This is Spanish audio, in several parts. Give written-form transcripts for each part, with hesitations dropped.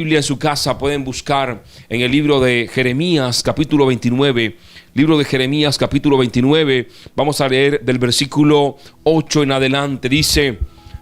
Biblia en su casa pueden buscar en el libro de Jeremías capítulo 29. Libro de Jeremías capítulo 29. Vamos a leer del versículo 8 en adelante. Dice: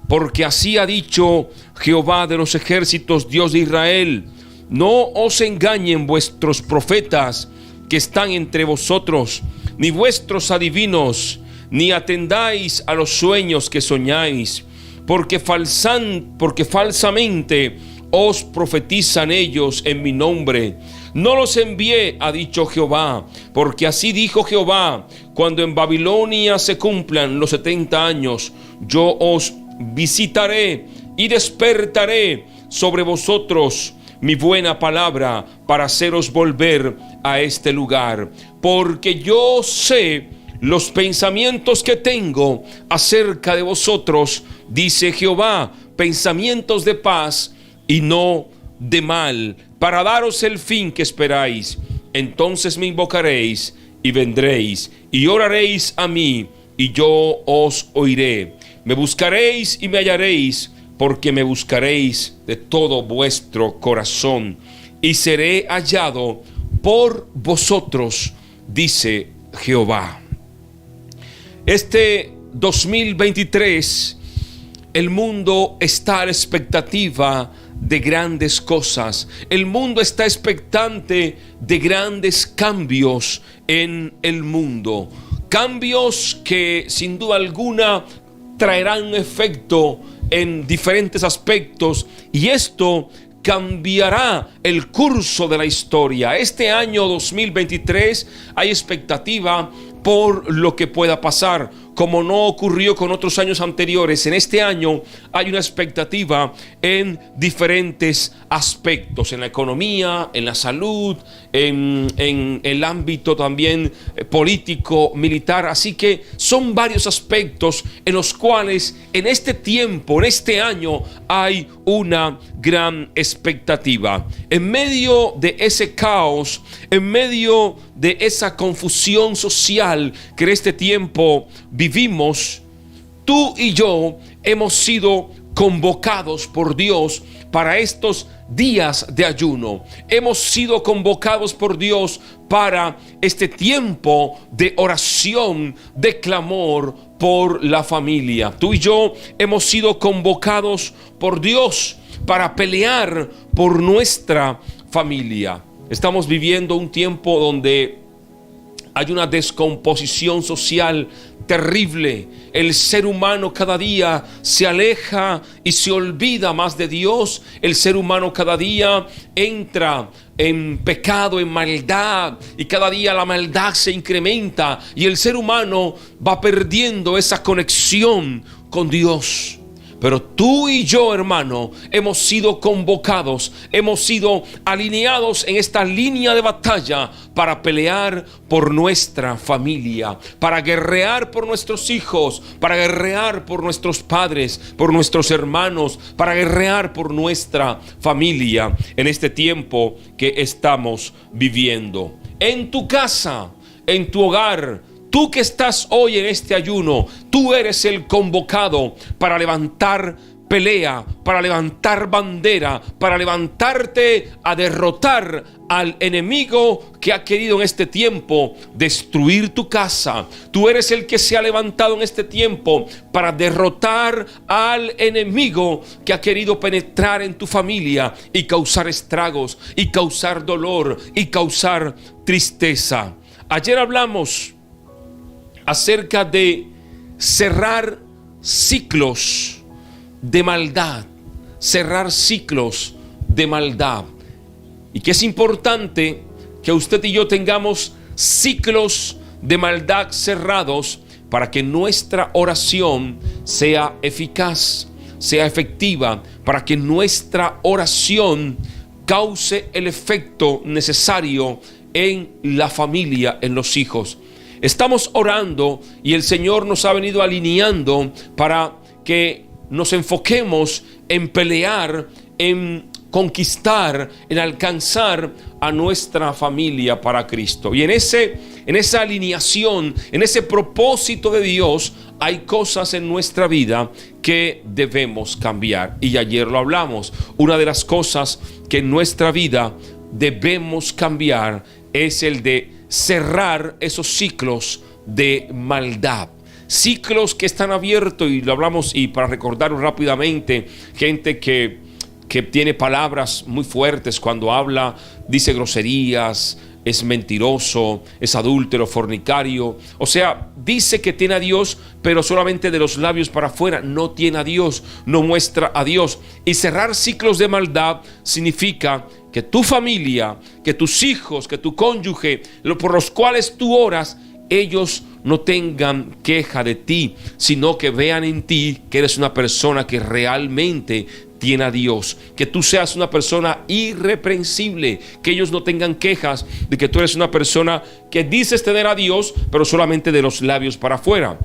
porque así ha dicho Jehová de los ejércitos, Dios de Israel: no os engañen vuestros profetas que están entre vosotros, ni vuestros adivinos, ni atendáis a los sueños que soñáis, porque falsamente os profetizan ellos en mi nombre. No los envié, ha dicho Jehová, porque así dijo Jehová: cuando en Babilonia se cumplan los 70 años, yo os visitaré y despertaré sobre vosotros mi buena palabra para haceros volver a este lugar. Porque yo sé los pensamientos que tengo acerca de vosotros, dice Jehová, pensamientos de paz y no de mal, para daros el fin que esperáis. Entonces me invocaréis y vendréis y oraréis a mí, y yo os oiré. Me buscaréis y me hallaréis, porque me buscaréis de todo vuestro corazón, y seré hallado por vosotros, dice Jehová. Este 2023, el mundo está a la expectativa de grandes cosas. El mundo está expectante de grandes cambios en el mundo. Cambios que sin duda alguna traerán un efecto en diferentes aspectos, y esto cambiará el curso de la historia. Este año 2023 hay expectativa por lo que pueda pasar, como no ocurrió con otros años anteriores. En este año hay una expectativa en diferentes aspectos, en la economía, en la salud, en el ámbito también político, militar. Así que son varios aspectos en los cuales en este tiempo, en este año, hay una gran expectativa. En medio de ese caos, en medio de esa confusión social que en este tiempo vivimos, tú y yo hemos sido convocados por Dios para estos días de ayuno. Hemos sido convocados por Dios para este tiempo de oración, de clamor por la familia. Tú y yo hemos sido convocados por Dios para pelear por nuestra familia. Estamos viviendo un tiempo donde hay una descomposición social terrible. El ser humano cada día se aleja y se olvida más de Dios. El ser humano cada día entra en pecado, en maldad, y cada día la maldad se incrementa y el ser humano va perdiendo esa conexión con Dios. Pero tú y yo, hermano, hemos sido convocados, hemos sido alineados en esta línea de batalla para pelear por nuestra familia, para guerrear por nuestros hijos, para guerrear por nuestros padres, por nuestros hermanos, para guerrear por nuestra familia en este tiempo que estamos viviendo. En tu casa, en tu hogar, tú que estás hoy en este ayuno, tú eres el convocado para levantar pelea, para levantar bandera, para levantarte a derrotar al enemigo que ha querido en este tiempo destruir tu casa. Tú eres el que se ha levantado en este tiempo para derrotar al enemigo que ha querido penetrar en tu familia y causar estragos, y causar dolor, y causar tristeza. Ayer hablamos acerca de cerrar ciclos de maldad, cerrar ciclos de maldad, y que es importante que usted y yo tengamos ciclos de maldad cerrados para que nuestra oración sea eficaz, sea efectiva, para que nuestra oración cause el efecto necesario en la familia, en los hijos. Estamos orando y el Señor nos ha venido alineando para que nos enfoquemos en pelear, en conquistar, en alcanzar a nuestra familia para Cristo. Y en esa alineación, en ese propósito de Dios, hay cosas en nuestra vida que debemos cambiar. Y ayer lo hablamos. Una de las cosas que en nuestra vida debemos cambiar es el de cerrar esos ciclos de maldad. Ciclos que están abiertos, y lo hablamos, y para recordarlo rápidamente, gente que tiene palabras muy fuertes cuando habla, dice groserías, es mentiroso, es adúltero, fornicario. O sea, dice que tiene a Dios, pero solamente de los labios para afuera. No tiene a Dios, no muestra a Dios. Y cerrar ciclos de maldad significa que tu familia, que tus hijos, que tu cónyuge, por los cuales tú oras, ellos no tengan queja de ti, sino que vean en ti que eres una persona que realmente tiene a Dios, que tú seas una persona irreprensible, que ellos no tengan quejas de que tú eres una persona que dices tener a Dios, pero solamente de los labios para afuera.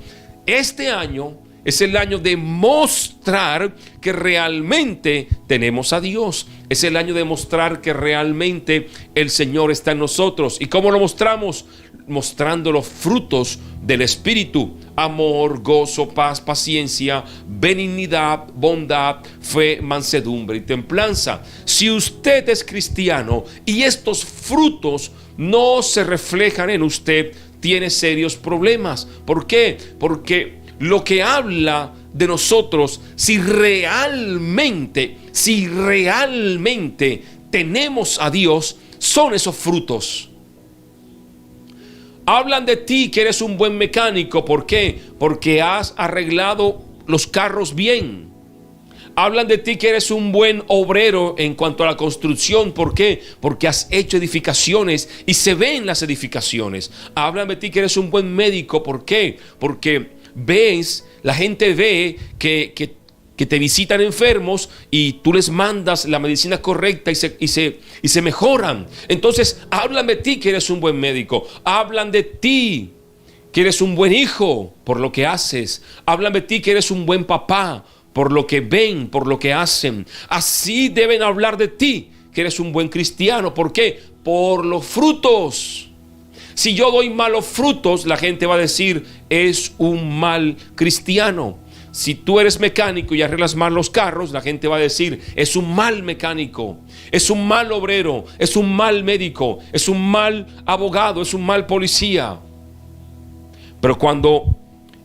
Este año es el año de mostrar que realmente tenemos a Dios. Es el año de mostrar que realmente el Señor está en nosotros. ¿Y cómo lo mostramos? Mostrando los frutos del Espíritu: amor, gozo, paz, paciencia, benignidad, bondad, fe, mansedumbre y templanza. Si usted es cristiano y estos frutos no se reflejan en usted, tiene serios problemas. ¿Por qué? Porque lo que habla de nosotros, si realmente tenemos a Dios, son esos frutos. Hablan de ti que eres un buen mecánico. ¿Por qué? Porque has arreglado los carros bien. Hablan de ti que eres un buen obrero en cuanto a la construcción. ¿Por qué? Porque has hecho edificaciones y se ven las edificaciones. Hablan de ti que eres un buen médico. ¿Por qué? Porque la gente ve que te visitan enfermos y tú les mandas la medicina correcta y se mejoran. Entonces hablan de ti que eres un buen médico. Hablan de ti que eres un buen hijo por lo que haces. Hablan de ti que eres un buen papá por lo que ven, por lo que hacen. Así deben hablar de ti que eres un buen cristiano. ¿Por qué? Por los frutos. Si yo doy malos frutos, la gente va a decir, es un mal cristiano. Si tú eres mecánico y arreglas mal los carros, la gente va a decir, es un mal mecánico, es un mal obrero, es un mal médico, es un mal abogado, es un mal policía. Pero cuando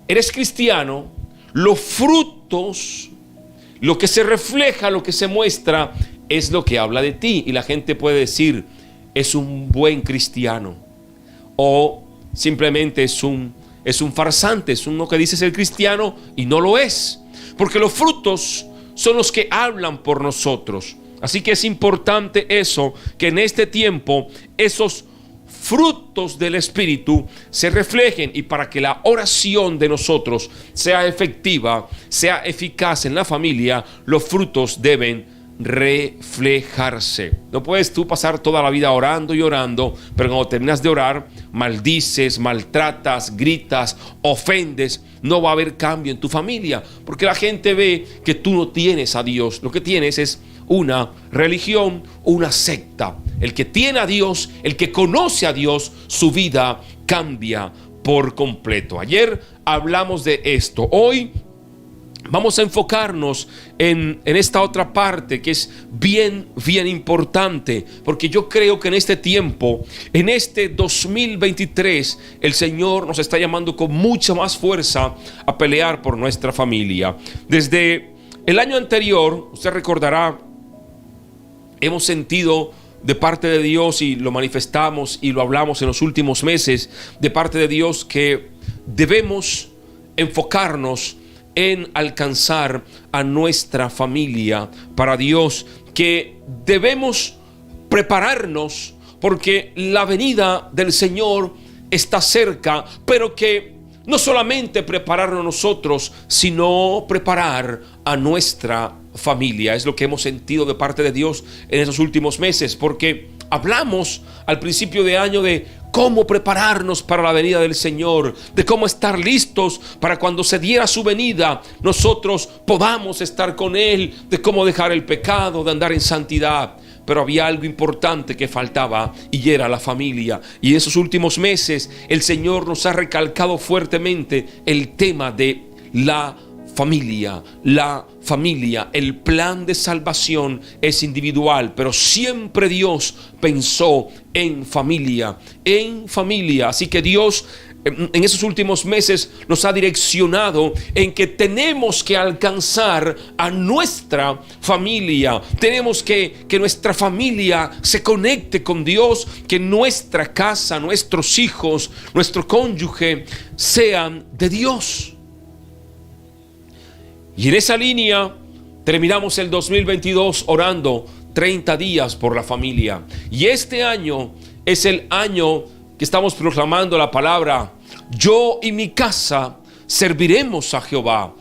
eres cristiano, los frutos, lo que se refleja, lo que se muestra, es lo que habla de ti. Y la gente puede decir, es un buen cristiano. O simplemente es un farsante, es uno que dice ser cristiano y no lo es. Porque los frutos son los que hablan por nosotros. Así que es importante eso, que en este tiempo esos frutos del Espíritu se reflejen, y para que la oración de nosotros sea efectiva, sea eficaz en la familia, los frutos deben reflejarse. No puedes tú pasar toda la vida orando y orando, pero cuando terminas de orar, maldices, maltratas, gritas, ofendes. No va a haber cambio en tu familia, porque la gente ve que tú no tienes a Dios. Lo que tienes es una religión, una secta. El que tiene a Dios, el que conoce a Dios, su vida cambia por completo. Ayer hablamos de esto. Hoy vamos a enfocarnos en esta otra parte que es bien importante, porque yo creo que en este tiempo, en este 2023, el Señor nos está llamando con mucha más fuerza a pelear por nuestra familia. Desde el año anterior, usted recordará, hemos sentido de parte de Dios, y lo manifestamos y lo hablamos en los últimos meses, de parte de Dios, que debemos enfocarnos en alcanzar a nuestra familia para Dios, que debemos prepararnos porque la venida del Señor está cerca, pero que no solamente prepararnos nosotros, sino preparar a nuestra familia. Es lo que hemos sentido de parte de Dios en esos últimos meses, porque hablamos al principio de año de cómo prepararnos para la venida del Señor, de cómo estar listos para cuando se diera su venida, nosotros podamos estar con Él, de cómo dejar el pecado, de andar en santidad. Pero había algo importante que faltaba, y era la familia. Y en esos últimos meses el Señor nos ha recalcado fuertemente el tema de la familia. La familia, el plan de salvación es individual, pero siempre Dios pensó en familia, en familia. Así que Dios en esos últimos meses nos ha direccionado en que tenemos que alcanzar a nuestra familia. Tenemos que nuestra familia se conecte con Dios, que nuestra casa, nuestros hijos, nuestro cónyuge sean de Dios. Y en esa línea terminamos el 2022 orando 30 días por la familia. Y este año es el año que estamos proclamando la palabra: yo y mi casa serviremos a Jehová.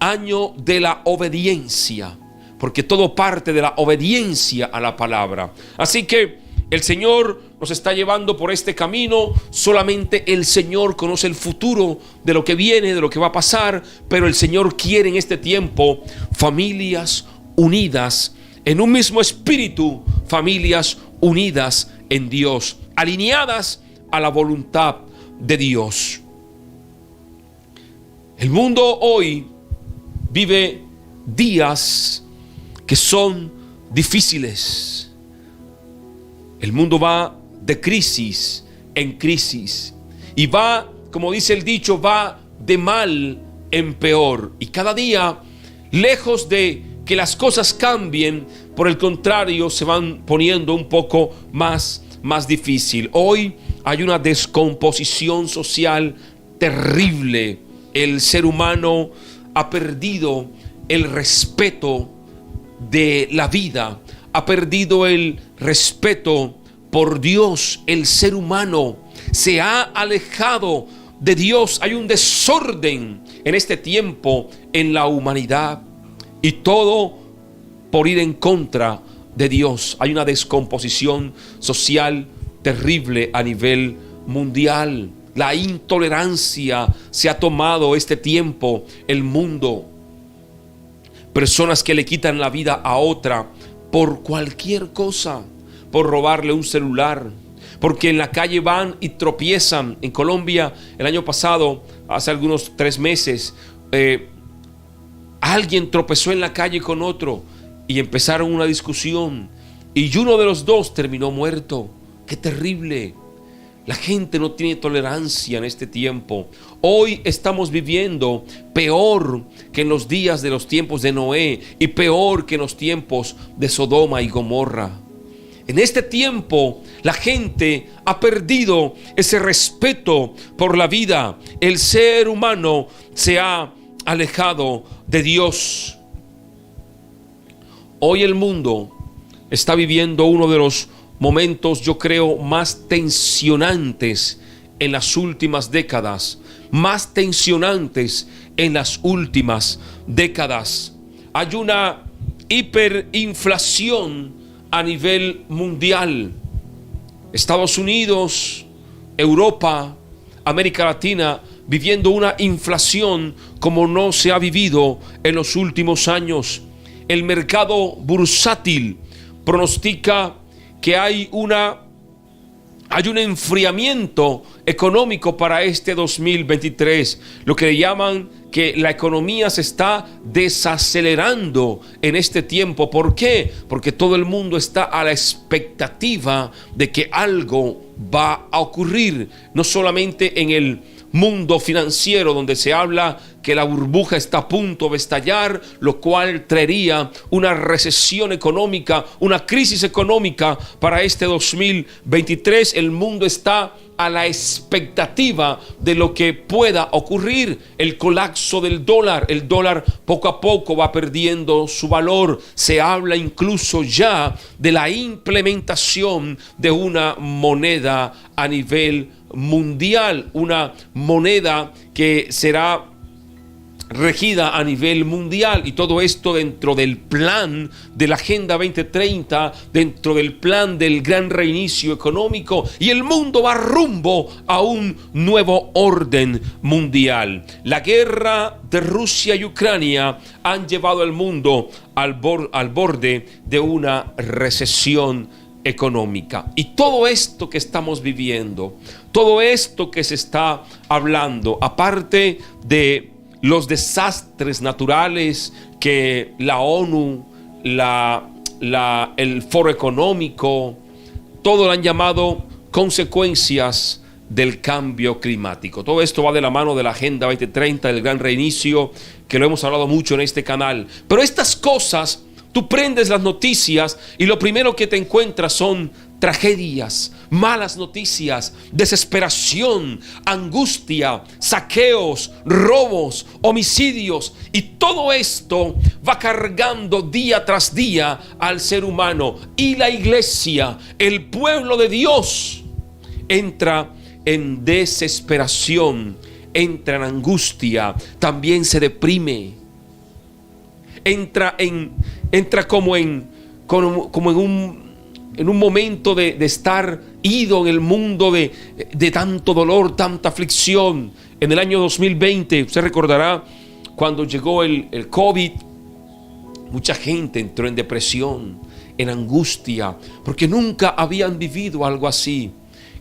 Año de la obediencia, porque todo parte de la obediencia a la palabra. Así que el Señor nos está llevando por este camino. Solamente el Señor conoce el futuro de lo que viene, de lo que va a pasar, pero el Señor quiere en este tiempo familias unidas en un mismo espíritu, familias unidas en Dios, alineadas a la voluntad de Dios. El mundo hoy vive días que son difíciles. El mundo va de crisis en crisis y va, como dice el dicho, va de mal en peor. Y cada día, lejos de que las cosas cambien, por el contrario, se van poniendo un poco más difícil. Hoy hay una descomposición social terrible. El ser humano ha perdido el respeto de la vida, ha perdido el respeto por Dios. El ser humano se ha alejado de Dios. Hay un desorden en este tiempo en la humanidad, y todo por ir en contra de Dios. Hay una descomposición social terrible a nivel mundial. La intolerancia se ha tomado este tiempo el mundo. Personas que le quitan la vida a otra por cualquier cosa, por robarle un celular, porque en la calle van y tropiezan. En Colombia, el año pasado, hace algunos 3 meses, alguien tropezó en la calle con otro y empezaron una discusión, y uno de los dos terminó muerto. ¡Qué terrible! La gente no tiene tolerancia en este tiempo. Hoy estamos viviendo peor que en los días de los tiempos de Noé, y peor que en los tiempos de Sodoma y Gomorra. En este tiempo la gente ha perdido ese respeto por la vida. El ser humano se ha alejado de Dios. Hoy el mundo está viviendo uno de los momentos, yo creo, más tensionantes en las últimas décadas. Más tensionantes en las últimas décadas. Hay una hiperinflación a nivel mundial. Estados Unidos, Europa, América Latina, viviendo una inflación como no se ha vivido en los últimos años. El mercado bursátil pronostica que hay un enfriamiento económico para este 2023, lo que le llaman que la economía se está desacelerando en este tiempo. ¿Por qué? Porque todo el mundo está a la expectativa de que algo va a ocurrir, no solamente en el mundo financiero, donde se habla que la burbuja está a punto de estallar, lo cual traería una recesión económica, una crisis económica para este 2023. El mundo está a la expectativa de lo que pueda ocurrir. El colapso del dólar. El dólar poco a poco va perdiendo su valor. Se habla incluso ya de la implementación de una moneda a nivel mundial, una moneda que será regida a nivel mundial, y todo esto dentro del plan de la Agenda 2030, dentro del plan del gran reinicio económico, y el mundo va rumbo a un nuevo orden mundial. La guerra de Rusia y Ucrania han llevado al mundo al borde de una recesión económica. Y todo esto que estamos viviendo, todo esto que se está hablando, aparte de los desastres naturales que la ONU, el Foro Económico, todo lo han llamado consecuencias del cambio climático. Todo esto va de la mano de la Agenda 2030, del Gran Reinicio, que lo hemos hablado mucho en este canal. Pero estas cosas, tú prendes las noticias y lo primero que te encuentras son tragedias, malas noticias, desesperación, angustia, saqueos, robos, homicidios, y todo esto va cargando día tras día al ser humano. Y la iglesia, el pueblo de Dios, entra en desesperación, entra en angustia, también se deprime, entra como en un momento de estar ido en el mundo de tanto dolor, tanta aflicción. En el año 2020, usted recordará, cuando llegó el COVID, mucha gente entró en depresión, en angustia, porque nunca habían vivido algo así.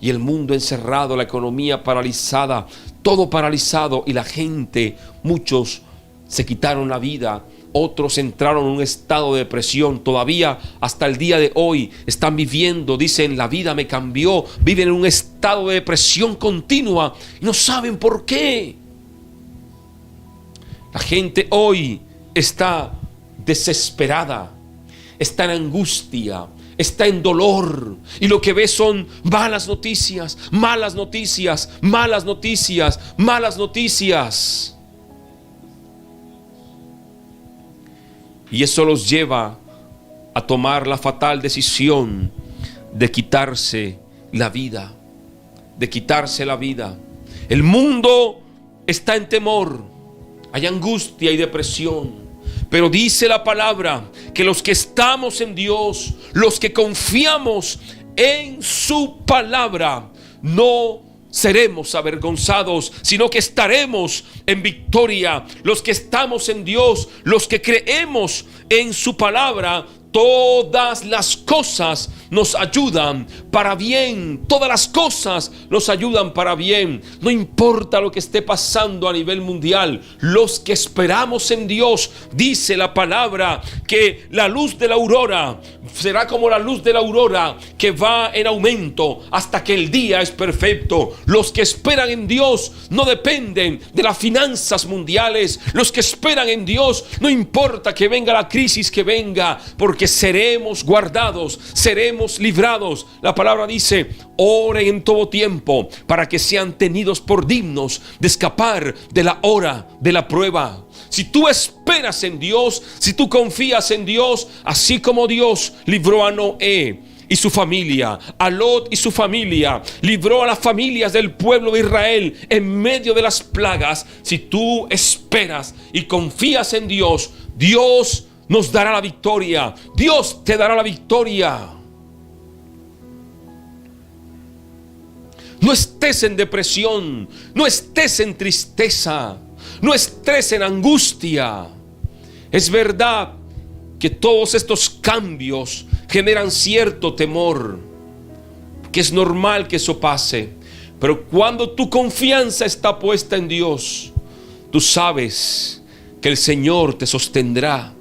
Y el mundo encerrado, la economía paralizada, todo paralizado, y la gente, muchos se quitaron la vida, otros entraron en un estado de depresión. Todavía hasta el día de hoy están viviendo, dicen, la vida me cambió, viven en un estado de depresión continua y no saben por qué. La gente hoy está desesperada, está en angustia, está en dolor, y lo que ve son malas noticias, malas noticias, malas noticias, malas noticias. Y eso los lleva a tomar la fatal decisión de quitarse la vida, de quitarse la vida. El mundo está en temor, hay angustia y depresión. Pero dice la palabra que los que estamos en Dios, los que confiamos en su palabra, no seremos avergonzados, sino que estaremos en victoria. Los que estamos en Dios, los que creemos en su palabra, todas las cosas nos ayudan para bien. Todas las cosas nos ayudan para bien. No importa lo que esté pasando a nivel mundial. Los que esperamos en Dios, dice la palabra, que la luz de la aurora será como la luz de la aurora, que va en aumento hasta que el día es perfecto. Los que esperan en Dios no dependen de las finanzas mundiales. Los que esperan en Dios, no importa que venga la crisis que venga, porque seremos guardados, seremos librados. La palabra dice: oren en todo tiempo para que sean tenidos por dignos de escapar de la hora de la prueba. Si tú esperas en Dios, si tú confías en Dios, así como Dios libró a Noé y su familia, a Lot y su familia, libró a las familias del pueblo de Israel en medio de las plagas. Si tú esperas y confías en Dios, Dios nos dará la victoria. Dios te dará la victoria. No estés en depresión, no estés en tristeza, no estés en angustia. Es verdad que todos estos cambios generan cierto temor, que es normal que eso pase. Pero cuando tu confianza está puesta en Dios, tú sabes que el Señor te sostendrá.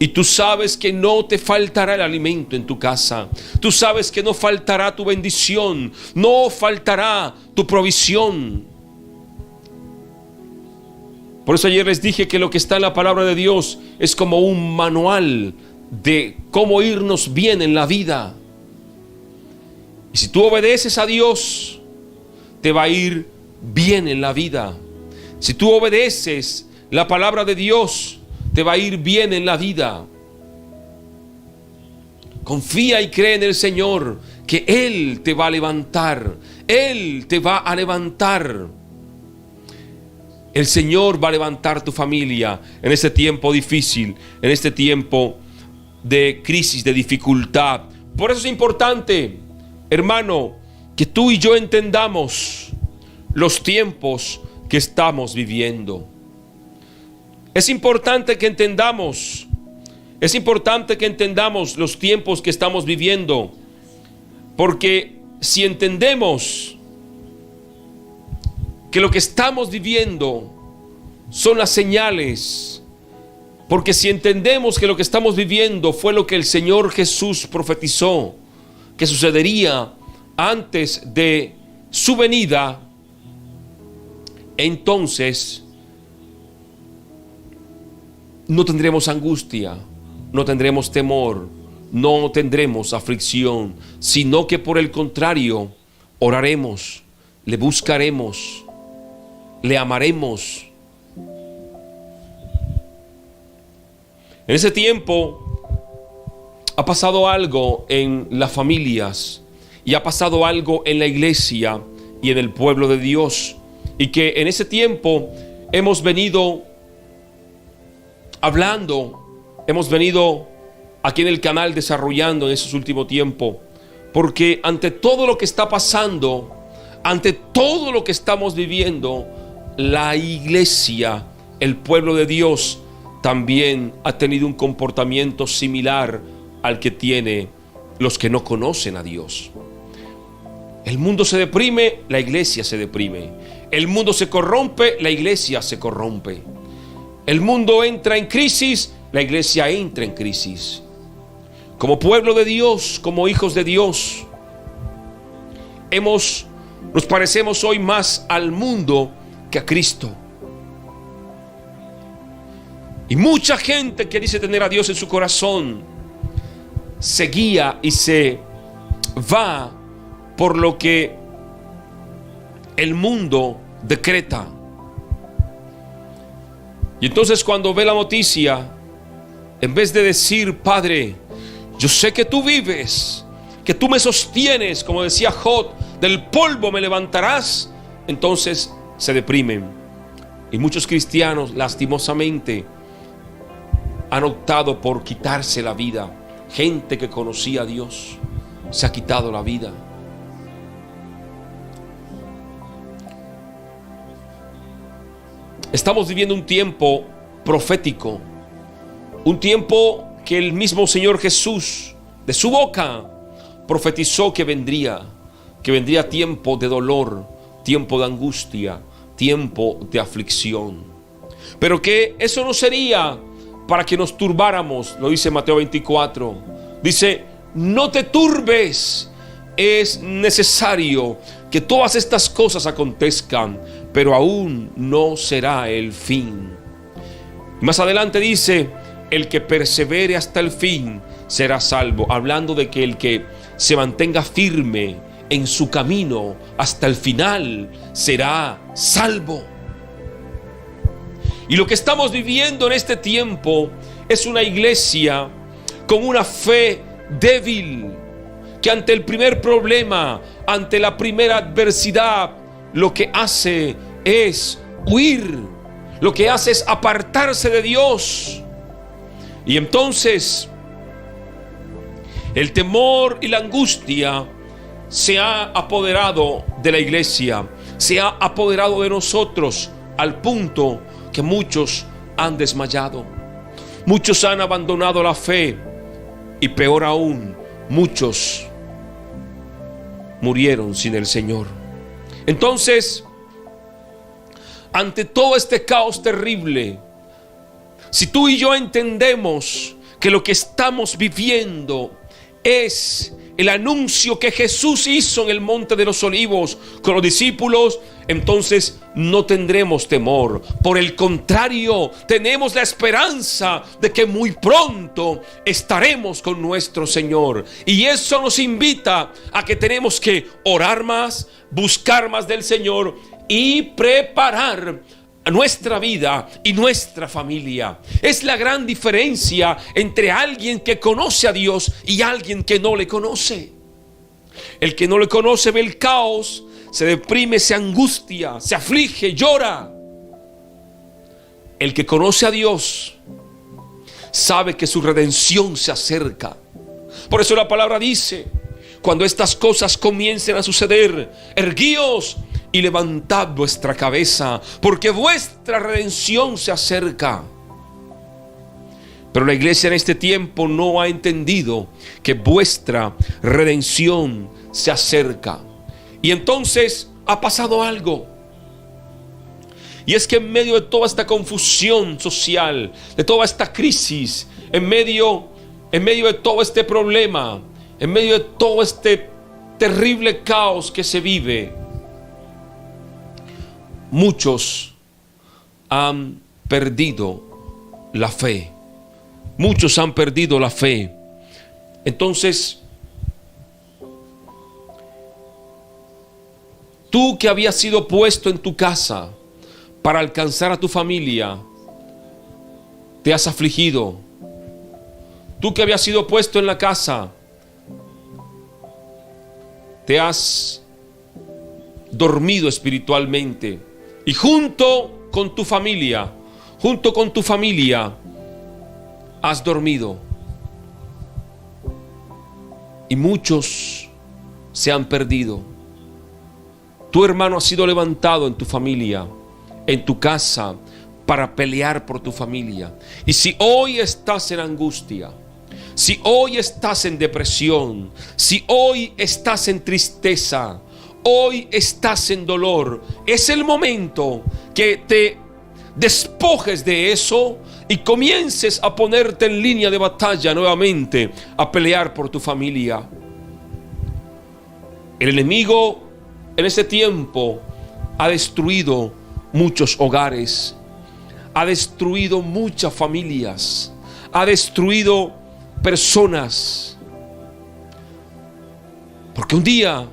Y tú sabes que no te faltará el alimento en tu casa. Tú sabes que no faltará tu bendición, no faltará tu provisión. Por eso ayer les dije que lo que está en la palabra de Dios es como un manual de cómo irnos bien en la vida. Y si tú obedeces a Dios, te va a ir bien en la vida. Si tú obedeces la palabra de Dios, te va a ir bien en la vida. Confía y cree en el Señor, que Él te va a levantar. Él te va a levantar. El Señor va a levantar tu familia en este tiempo difícil, en este tiempo de crisis, de dificultad. Por eso es importante, hermano, que tú y yo entendamos los tiempos que estamos viviendo. Es importante que entendamos los tiempos que estamos viviendo, porque si entendemos que lo que estamos viviendo son las señales. Porque si entendemos que lo que estamos viviendo fue lo que el Señor Jesús profetizó que sucedería antes de su venida, entonces no tendremos angustia, no tendremos temor, no tendremos aflicción, sino que por el contrario, oraremos, le buscaremos, le amaremos. En ese tiempo ha pasado algo en las familias y ha pasado algo en la iglesia y en el pueblo de Dios, y que en ese tiempo hemos venido hablando, hemos venido aquí en el canal desarrollando en esos últimos tiempos, porque ante todo lo que está pasando, ante todo lo que estamos viviendo, la iglesia, el pueblo de Dios, también ha tenido un comportamiento similar al que tiene los que no conocen a Dios. El mundo se deprime, la iglesia se deprime. El mundo se corrompe, la iglesia se corrompe. El mundo entra en crisis, la iglesia entra en crisis. Como pueblo de Dios, como hijos de Dios, nos parecemos hoy más al mundo que a Cristo. Y mucha gente que dice tener a Dios en su corazón se guía y se va por lo que el mundo decreta. Y entonces cuando ve la noticia, en vez de decir: Padre, yo sé que tú vives, que tú me sostienes, como decía Job, del polvo me levantarás, entonces se deprimen. Y muchos cristianos, lastimosamente, han optado por quitarse la vida. Gente que conocía a Dios se ha quitado la vida. Estamos viviendo un tiempo profético, un tiempo que el mismo Señor Jesús, de su boca, profetizó que vendría tiempo de dolor, tiempo de angustia, tiempo de aflicción. Pero que eso no sería para que nos turbáramos, lo dice Mateo 24. Dice: no te turbes, es necesario que todas estas cosas acontezcan, pero aún no será el fin. Más adelante dice: el que persevere hasta el fin será salvo, hablando de que el que se mantenga firme en su camino hasta el final será salvo. Y lo que estamos viviendo en este tiempo es una iglesia con una fe débil, que ante el primer problema, ante la primera adversidad, lo que hace es huir, lo que hace es apartarse de Dios. Y entonces el temor y la angustia se ha apoderado de la iglesia, se ha apoderado de nosotros, al punto que muchos han desmayado, muchos han abandonado la fe, y peor aún, muchos murieron sin el Señor. Entonces, ante todo este caos terrible, si tú y yo entendemos que lo que estamos viviendo es el anuncio que Jesús hizo en el Monte de los Olivos con los discípulos, entonces no tendremos temor. Por el contrario, tenemos la esperanza de que muy pronto estaremos con nuestro Señor. Y eso nos invita a que tenemos que orar más, buscar más del Señor y preparar nuestra vida y nuestra familia. Es la gran diferencia entre alguien que conoce a Dios y alguien que no le conoce. El que no le conoce ve el caos, se deprime, se angustia, se aflige, llora. El que conoce a Dios sabe que su redención se acerca. Por eso la palabra dice: cuando estas cosas comiencen a suceder, erguíos y levantad vuestra cabeza, porque vuestra redención se acerca. Pero la iglesia en este tiempo no ha entendido que vuestra redención se acerca. Y entonces ha pasado algo. Y es que en medio de toda esta confusión social, de toda esta crisis, en medio de todo este problema, en medio de todo este terrible caos que se vive, muchos han perdido la fe. Muchos han perdido la fe. Entonces, tú que habías sido puesto en tu casa para alcanzar a tu familia, te has afligido. Tú que habías sido puesto en la casa, te has dormido espiritualmente. Y junto con tu familia, has dormido. Y muchos se han perdido. Tu hermano ha sido levantado en tu familia, en tu casa, para pelear por tu familia. Y si hoy estás en angustia, si hoy estás en depresión, si hoy estás en tristeza, hoy estás en dolor, es el momento que te despojes de eso y comiences a ponerte en línea de batalla nuevamente, a pelear por tu familia. El enemigo en ese tiempo ha destruido muchos hogares, ha destruido muchas familias, ha destruido personas, porque un día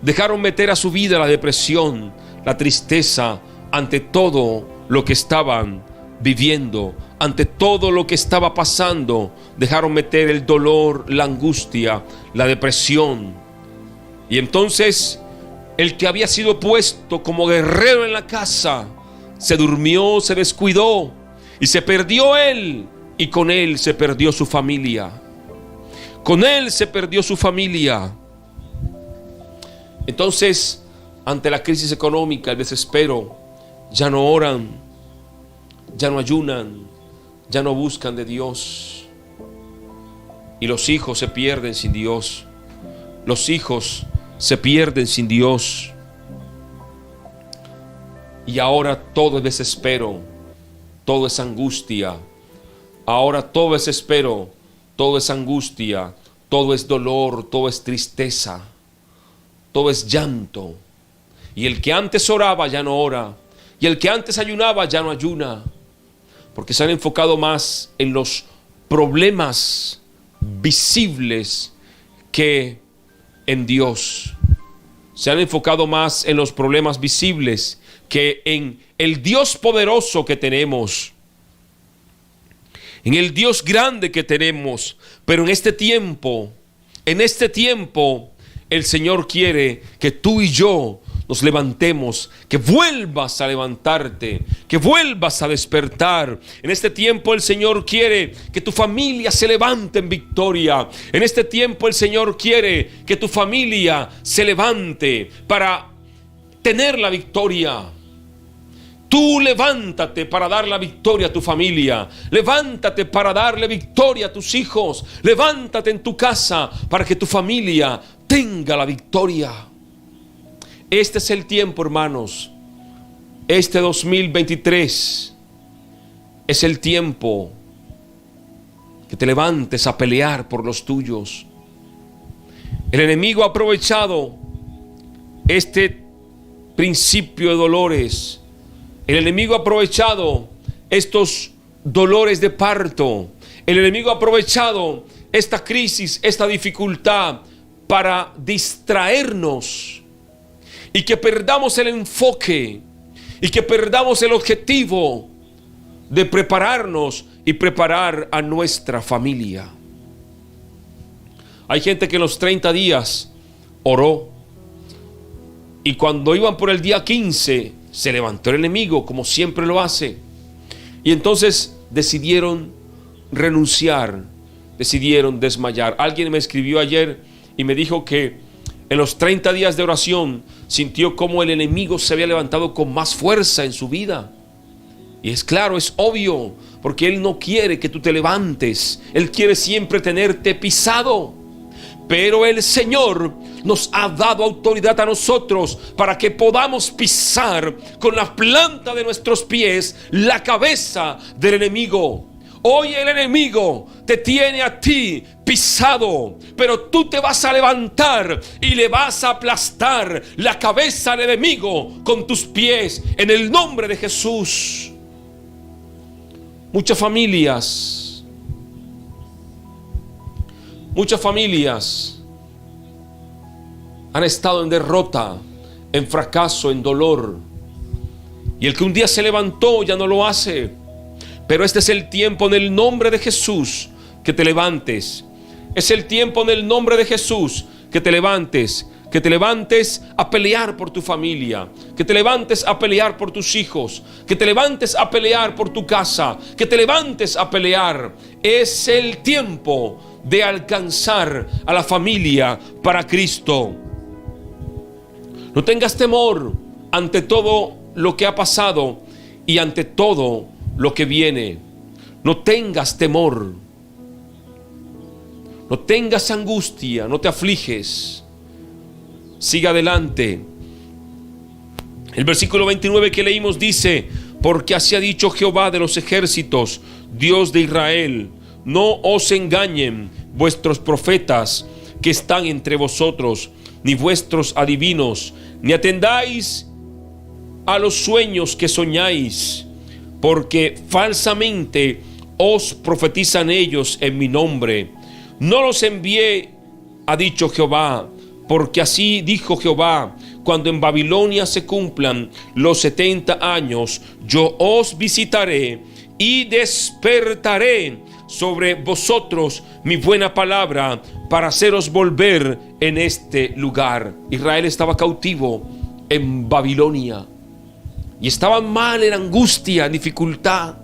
dejaron meter a su vida la depresión, la tristeza, ante todo lo que estaban viviendo, ante todo lo que estaba pasando. Dejaron meter el dolor, la angustia, la depresión. Y entonces el que había sido puesto como guerrero en la casa se durmió, se descuidó y se perdió él, y con él se perdió su familia. Con él se perdió su familia. Entonces, ante la crisis económica, el desespero, ya no oran, ya no ayunan, ya no buscan de Dios. Y los hijos se pierden sin Dios. Los hijos se pierden sin Dios. Y ahora todo es desespero, todo es angustia. Ahora todo es desespero, todo es angustia, todo es dolor, todo es tristeza, todo es llanto. Y el que antes oraba ya no ora, y el que antes ayunaba ya no ayuna, porque se han enfocado más en los problemas visibles que en Dios. Se han enfocado más en los problemas visibles que en el Dios poderoso que tenemos, en el Dios grande que tenemos. Pero en este tiempo, el Señor quiere que tú y yo nos levantemos, que vuelvas a levantarte, que vuelvas a despertar. En este tiempo el Señor quiere que tu familia se levante en victoria. En este tiempo el Señor quiere que tu familia se levante para tener la victoria. Tú levántate para dar la victoria a tu familia. Levántate para darle victoria a tus hijos. Levántate en tu casa para que tu familia tenga la victoria. Este es el tiempo, hermanos. Este 2023 es el tiempo que te levantes a pelear por los tuyos. El enemigo ha aprovechado este principio de dolores. El enemigo ha aprovechado estos dolores de parto. El enemigo ha aprovechado esta crisis, esta dificultad para distraernos y que perdamos el enfoque y que perdamos el objetivo de prepararnos y preparar a nuestra familia. Hay gente que en los 30 días oró y cuando iban por el día 15 se levantó el enemigo, como siempre lo hace, y entonces decidieron renunciar, decidieron desmayar. Alguien me escribió ayer y me dijo que en los 30 días de oración sintió como el enemigo se había levantado con más fuerza en su vida. Y es claro, es obvio, porque él no quiere que tú te levantes. Él quiere siempre tenerte pisado. Pero el Señor nos ha dado autoridad a nosotros para que podamos pisar con la planta de nuestros pies la cabeza del enemigo. Hoy el enemigo te tiene a ti pisado, pero tú te vas a levantar y le vas a aplastar la cabeza al enemigo con tus pies en el nombre de Jesús. Muchas familias han estado en derrota, en fracaso, en dolor. Y el que un día se levantó ya no lo hace. Pero este es el tiempo en el nombre de Jesús que te levantes. Es el tiempo en el nombre de Jesús que te levantes. Que te levantes a pelear por tu familia. Que te levantes a pelear por tus hijos. Que te levantes a pelear por tu casa. Que te levantes a pelear. Es el tiempo de alcanzar a la familia para Cristo. No tengas temor ante todo lo que ha pasado y ante todo lo que viene. No tengas temor. No tengas angustia. No te afliges. Siga adelante. El versículo 29 que leímos dice: porque así ha dicho Jehová de los ejércitos, Dios de Israel: no os engañen vuestros profetas que están entre vosotros, ni vuestros adivinos, ni atendáis a los sueños que soñáis, porque falsamente os profetizan ellos en mi nombre. No los envié, ha dicho Jehová, porque así dijo Jehová: cuando en Babilonia se cumplan los 70 años, yo os visitaré y despertaré sobre vosotros mi buena palabra para haceros volver en este lugar. Israel estaba cautivo en Babilonia y estaban mal, en angustia, en dificultad.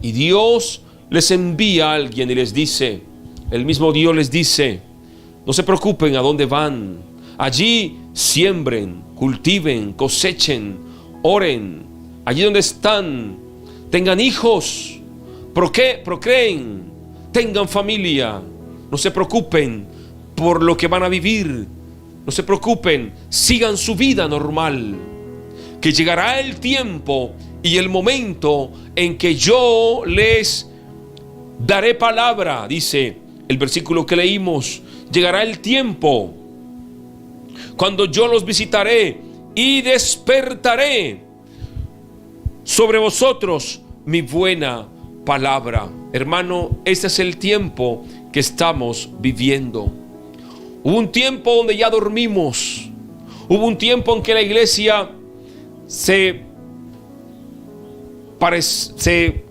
Y Dios les envía a alguien y les dice, el mismo Dios les dice: no se preocupen a dónde van. Allí siembren, cultiven, cosechen, oren. Allí donde están, tengan hijos, procreen, tengan familia. No se preocupen por lo que van a vivir. No se preocupen, sigan su vida normal. Que llegará el tiempo y el momento en que yo les daré palabra, dice el versículo que leímos. Llegará el tiempo cuando yo los visitaré y despertaré sobre vosotros mi buena palabra. Hermano, este es el tiempo que estamos viviendo. Hubo un tiempo donde ya dormimos. Hubo un tiempo en que la iglesia se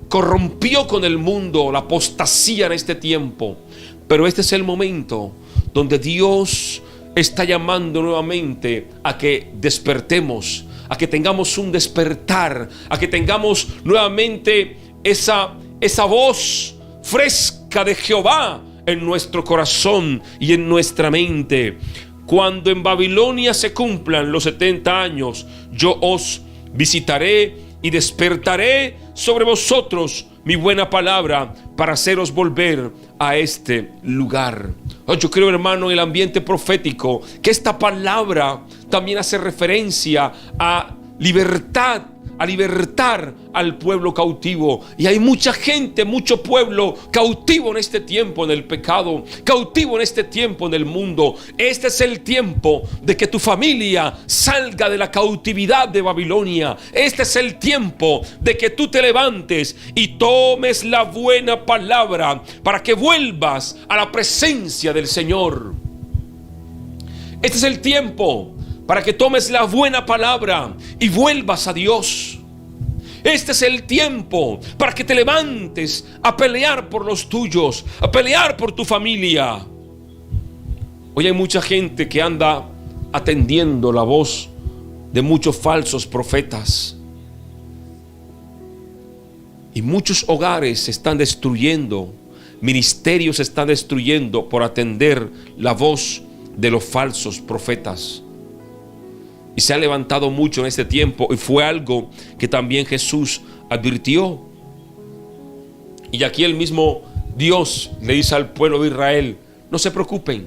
corrompió con el mundo, la apostasía en este tiempo. Pero este es el momento donde Dios está llamando nuevamente a que despertemos, a que tengamos un despertar, a que tengamos nuevamente esa voz fresca de Jehová en nuestro corazón y en nuestra mente. Cuando en Babilonia se cumplan los 70 años, yo os visitaré y despertaré sobre vosotros mi buena palabra para haceros volver a este lugar. Yo creo, hermano, en el ambiente profético, que esta palabra también hace referencia a libertad, a libertar al pueblo cautivo. Y hay mucha gente, mucho pueblo cautivo en este tiempo en el pecado, cautivo en este tiempo en el mundo. Este es el tiempo de que tu familia salga de la cautividad de Babilonia. Este es el tiempo de que tú te levantes y tomes la buena palabra para que vuelvas a la presencia del Señor. Este es el tiempo para que tomes la buena palabra y vuelvas a Dios. Este es el tiempo para que te levantes a pelear por los tuyos, a pelear por tu familia. Hoy hay mucha gente que anda atendiendo la voz de muchos falsos profetas. Y muchos hogares se están destruyendo, ministerios se están destruyendo por atender la voz de los falsos profetas. Y se ha levantado mucho en este tiempo, y fue algo que también Jesús advirtió. Y aquí el mismo Dios le dice al pueblo de Israel: no se preocupen,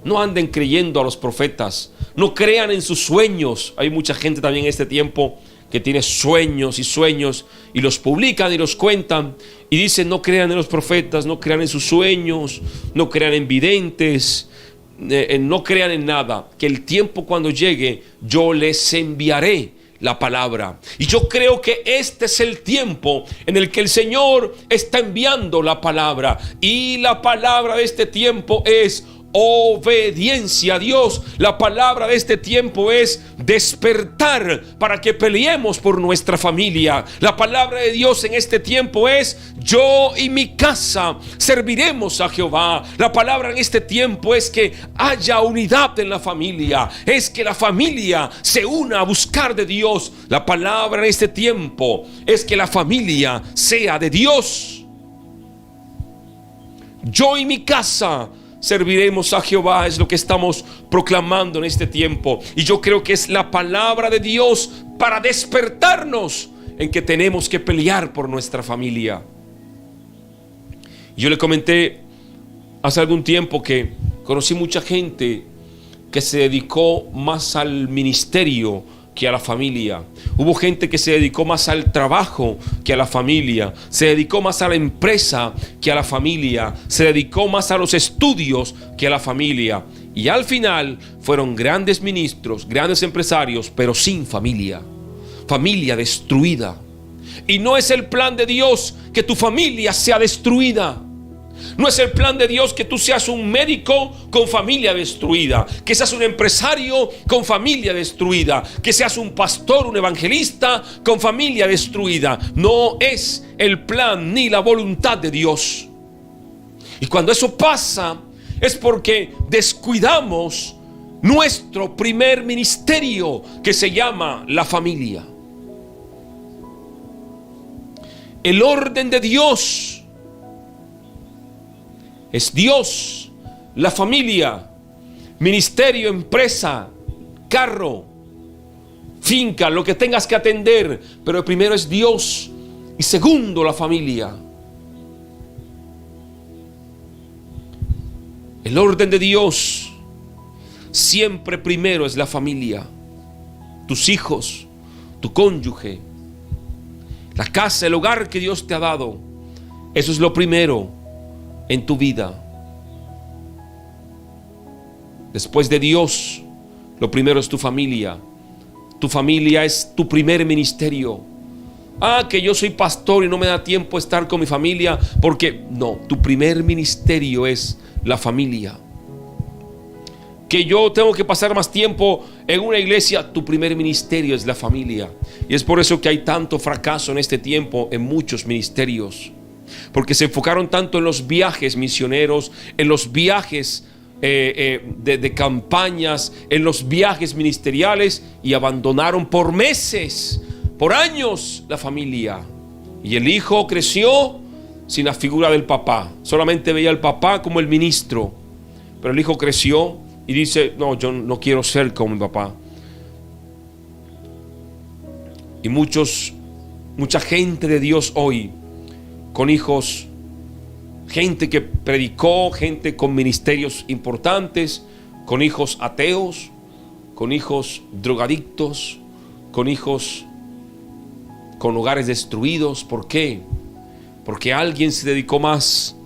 No anden creyendo a los profetas. No crean en sus sueños. Hay mucha gente también en este tiempo que tiene sueños y los publican y los cuentan y dicen: no crean en los profetas, no crean en sus sueños, no crean en videntes, no crean en nada, que el tiempo cuando llegue yo les enviaré la palabra. Y yo creo que este es el tiempo en el que el Señor está enviando la palabra, y la palabra de este tiempo es obediencia a Dios. La palabra de este tiempo es despertar para que peleemos por nuestra familia. La palabra de Dios en este tiempo es: yo y mi casa serviremos a Jehová. La palabra en este tiempo es que haya unidad en la familia, es que la familia se una a buscar de Dios. La palabra en este tiempo es que la familia sea de Dios. Yo y mi casa serviremos a Jehová, es lo que estamos proclamando en este tiempo. Y yo creo que es la palabra de Dios para despertarnos en que tenemos que pelear por nuestra familia. Yo le comenté hace algún tiempo que conocí mucha gente que se dedicó más al ministerio que a la familia. Hubo gente que se dedicó más al trabajo que a la familia, se dedicó más a la empresa que a la familia, se dedicó más a los estudios que a la familia, y al final fueron grandes ministros, grandes empresarios, pero sin familia, familia destruida. Y no es el plan de Dios que tu familia sea destruida. No es el plan de Dios que tú seas un médico con familia destruida, que seas un empresario con familia destruida, que seas un pastor, un evangelista con familia destruida. No es el plan ni la voluntad de Dios. Y cuando eso pasa es porque descuidamos nuestro primer ministerio, que se llama la familia. El orden de Dios es Dios, la familia, ministerio, empresa, carro, finca, lo que tengas que atender. Pero el primero es Dios y segundo la familia. El orden de Dios siempre primero es la familia, tus hijos, tu cónyuge, la casa, el hogar que Dios te ha dado. Eso es lo primero en tu vida. Después de Dios, lo primero es tu familia. Tu familia es tu primer ministerio. Que yo soy pastor y no me da tiempo estar con mi familia, porque no, tu primer ministerio es la familia. Que yo tengo que pasar más tiempo en una iglesia, tu primer ministerio es la familia. Y es por eso que hay tanto fracaso en este tiempo en muchos ministerios, porque se enfocaron tanto en los viajes misioneros, en los viajes de campañas, en los viajes ministeriales, y abandonaron por meses, por años, la familia. Y el hijo creció sin la figura del papá, solamente veía al papá como el ministro. Pero el hijo creció y dice: no, yo no quiero ser como mi papá. Y mucha gente de Dios hoy con hijos, gente que predicó, gente con ministerios importantes, con hijos ateos, con hijos drogadictos, con hijos con hogares destruidos. ¿Por qué? Porque alguien se dedicó más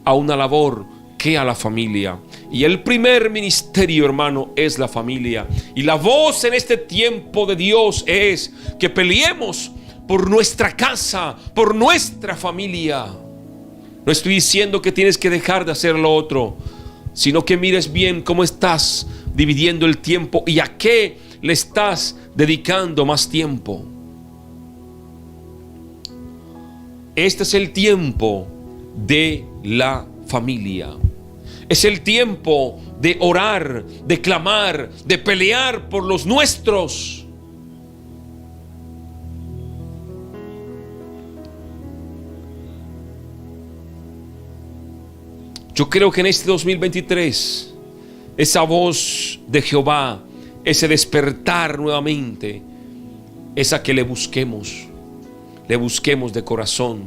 a una labor que a la familia. Y el primer ministerio, hermano, es la familia. Y la voz en este tiempo de Dios es que peleemos por nuestra casa, por nuestra familia. No estoy diciendo que tienes que dejar de hacer lo otro, sino que mires bien cómo estás dividiendo el tiempo y a qué le estás dedicando más tiempo. Este es el tiempo de la familia. Es el tiempo de orar, de clamar, de pelear por los nuestros. Yo creo que en este 2023 esa voz de Jehová, ese despertar nuevamente, es a que le busquemos de corazón,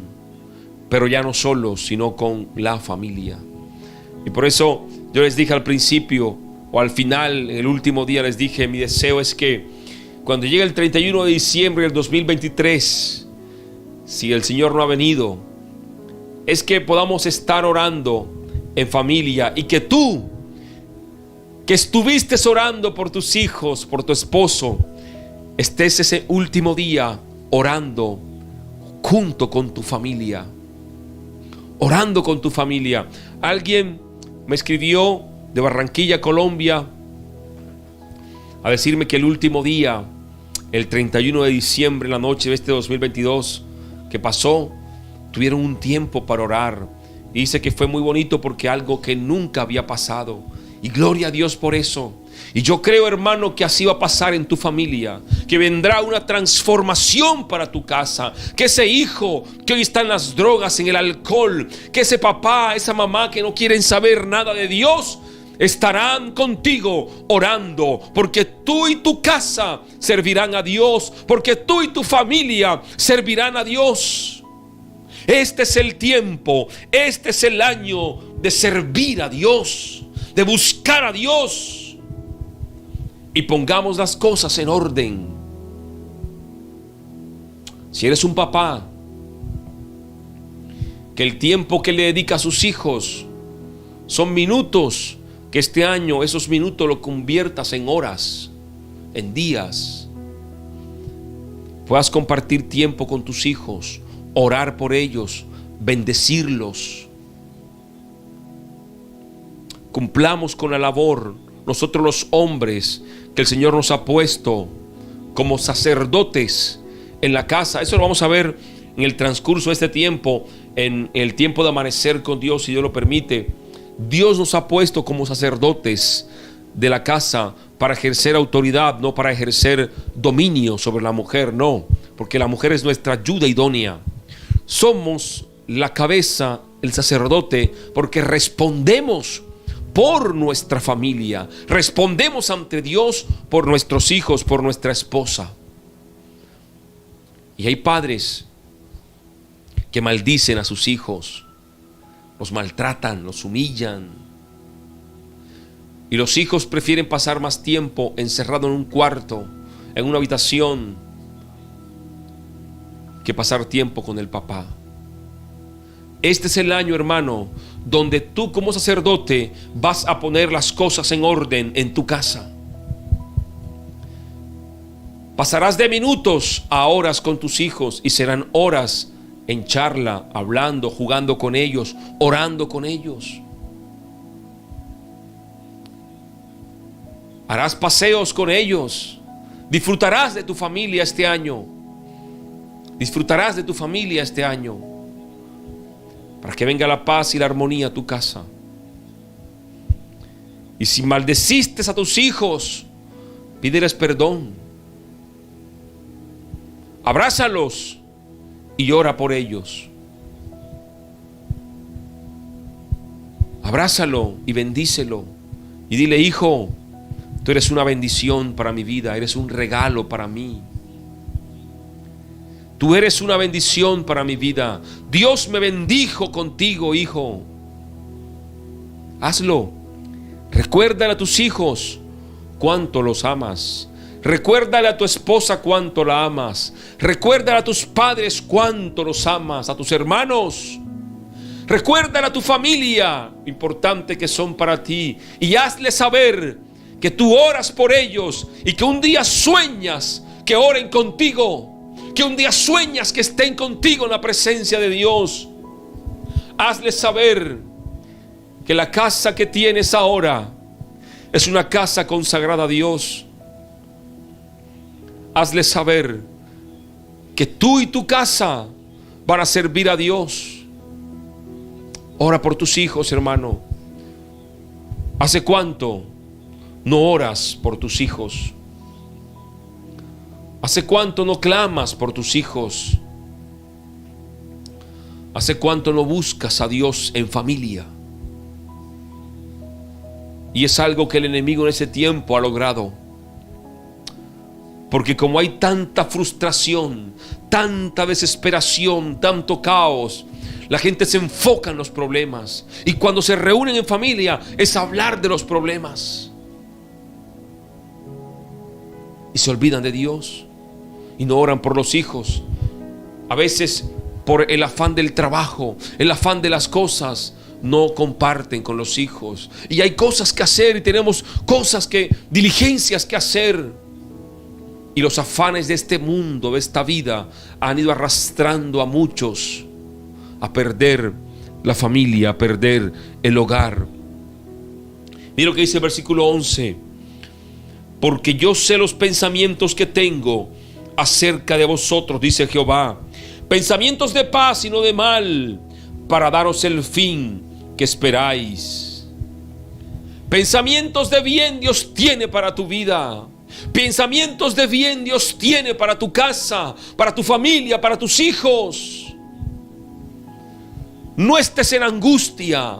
pero ya no solo, sino con la familia. Y por eso Yo les dije al principio, o al final, en el último día les dije, mi deseo es que cuando llegue el 31 de diciembre del 2023, si el Señor no ha venido, es que podamos estar orando en familia, y que tú, que estuviste orando por tus hijos, por tu esposo, estés ese último día orando junto con tu familia, orando con tu familia. Alguien me escribió de Barranquilla, Colombia, a decirme que el último día, el 31 de diciembre, en la noche de este 2022 que pasó, tuvieron un tiempo para orar. Y dice que fue muy bonito porque algo que nunca había pasado. Y gloria a Dios por eso. Y yo creo, hermano, que así va a pasar en tu familia, que vendrá una transformación para tu casa, que ese hijo que hoy está en las drogas, en el alcohol, que ese papá, esa mamá que no quieren saber nada de Dios, estarán contigo orando, porque tú y tu casa servirán a Dios, porque tú y tu familia servirán a Dios. Este es el tiempo, este es el año de servir a Dios, de buscar a Dios. Y pongamos las cosas en orden. Si eres un papá, que el tiempo que le dedica a sus hijos son minutos, que este año esos minutos lo conviertas en horas, en días. Puedas compartir tiempo con tus hijos, orar por ellos, bendecirlos. Cumplamos con la labor, nosotros los hombres, que el Señor nos ha puesto como sacerdotes en la casa. Eso lo vamos a ver en el transcurso de este tiempo, en el tiempo de amanecer con Dios, si Dios lo permite. Dios nos ha puesto como sacerdotes de la casa para ejercer autoridad, no para ejercer dominio sobre la mujer, no, porque la mujer es nuestra ayuda idónea. Somos la cabeza, el sacerdote, porque respondemos por nuestra familia, respondemos ante Dios por nuestros hijos, por nuestra esposa. Y hay padres que maldicen a sus hijos, los maltratan, los humillan, y los hijos prefieren pasar más tiempo encerrado en un cuarto, en una habitación, que pasar tiempo con el papá. Este es el año, hermano, donde tú como sacerdote vas a poner las cosas en orden en tu casa. Pasarás de minutos a horas con tus hijos, y serán horas en charla, hablando, jugando con ellos, orando con ellos. Harás paseos con ellos. Disfrutarás de tu familia este año. Disfrutarás de tu familia este año, para que venga la paz y la armonía a tu casa. Y si maldeciste a tus hijos, pídeles perdón. Abrázalos y ora por ellos. Abrázalo y bendícelo. Y dile: hijo, tú eres una bendición para mi vida, eres un regalo para mí. Tú eres una bendición para mi vida. Dios me bendijo contigo, hijo. Hazlo. Recuérdale a tus hijos cuánto los amas. Recuérdale a tu esposa cuánto la amas. Recuérdale a tus padres cuánto los amas. A tus hermanos. Recuérdale a tu familia lo importante que son para ti. Y hazle saber que tú oras por ellos, y que un día sueñas que oren contigo. Que un día sueñas que estén contigo en la presencia de Dios. Hazles saber que la casa que tienes ahora es una casa consagrada a Dios. Hazles saber que tú y tu casa van a servir a Dios. Ora por tus hijos, hermano. ¿Hace cuánto no oras por tus hijos? ¿Hace cuánto no clamas por tus hijos? ¿Hace cuánto no buscas a Dios en familia? Y es algo que el enemigo en ese tiempo ha logrado. Porque como hay tanta frustración, tanta desesperación, tanto caos, La gente se enfoca en los problemas y cuando se reúnen en familia es hablar de los problemas. Y se olvidan de Dios y no oran por los hijos. A veces por el afán del trabajo, el afán de las cosas, no comparten con los hijos. Y hay cosas que hacer y tenemos diligencias que hacer. Y los afanes de este mundo, de esta vida, han ido arrastrando a muchos a perder la familia, a perder el hogar. Mira lo que dice el versículo 11. Porque yo sé los pensamientos que tengo acerca de vosotros, dice Jehová, pensamientos de paz y no de mal, para daros el fin que esperáis. Pensamientos de bien Dios tiene para tu vida. Pensamientos de bien Dios tiene para tu casa, para tu familia, para tus hijos. No estés en angustia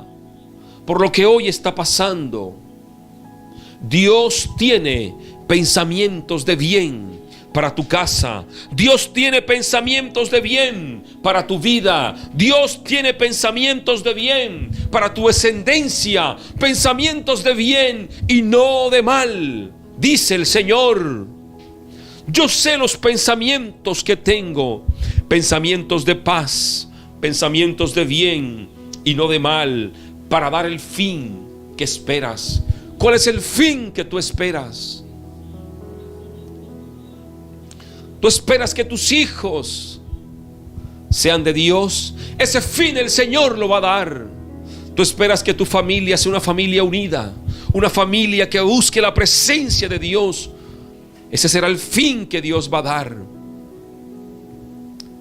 por lo que hoy está pasando. Dios tiene pensamientos de bien para tu casa. Dios tiene pensamientos de bien para tu vida. Dios tiene pensamientos de bien para tu descendencia. Pensamientos de bien y no de mal, dice el Señor. Yo sé los pensamientos que tengo, pensamientos de paz, pensamientos de bien y no de mal, para dar el fin que esperas. ¿Cuál es el fin que tú esperas? Tú esperas que tus hijos sean de Dios. Ese fin el Señor lo va a dar. Tú esperas que tu familia sea una familia unida, una familia que busque la presencia de Dios. Ese será el fin que Dios va a dar.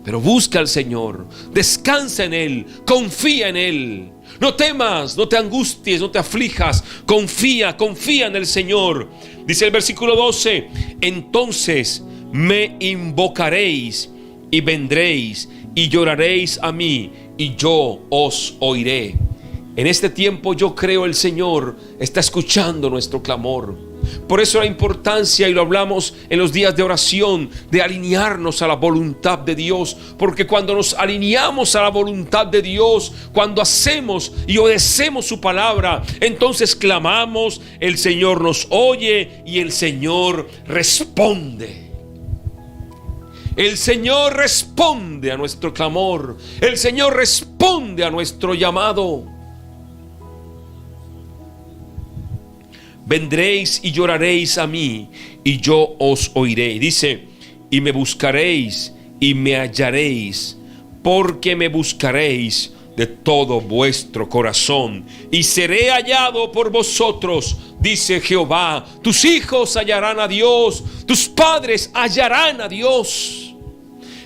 Pero busca al Señor, descansa en Él, confía en Él. No temas, no te angusties, no te aflijas. Confía en el Señor. Dice el versículo 12: entonces me invocaréis y vendréis y lloraréis a mí y yo os oiré. En este tiempo yo creo el Señor está escuchando nuestro clamor. Por eso la importancia, y lo hablamos en los días de oración, de alinearnos a la voluntad de Dios. Porque cuando nos alineamos a la voluntad de Dios, cuando hacemos y obedecemos su palabra, entonces clamamos, el Señor nos oye y el Señor responde. El Señor responde a nuestro clamor. El Señor responde a nuestro llamado. Vendréis y lloraréis a mí y yo os oiré. Dice, y me buscaréis y me hallaréis, porque me buscaréis de todo vuestro corazón y seré hallado por vosotros, dice Jehová. Tus hijos hallarán a Dios, tus padres hallarán a Dios.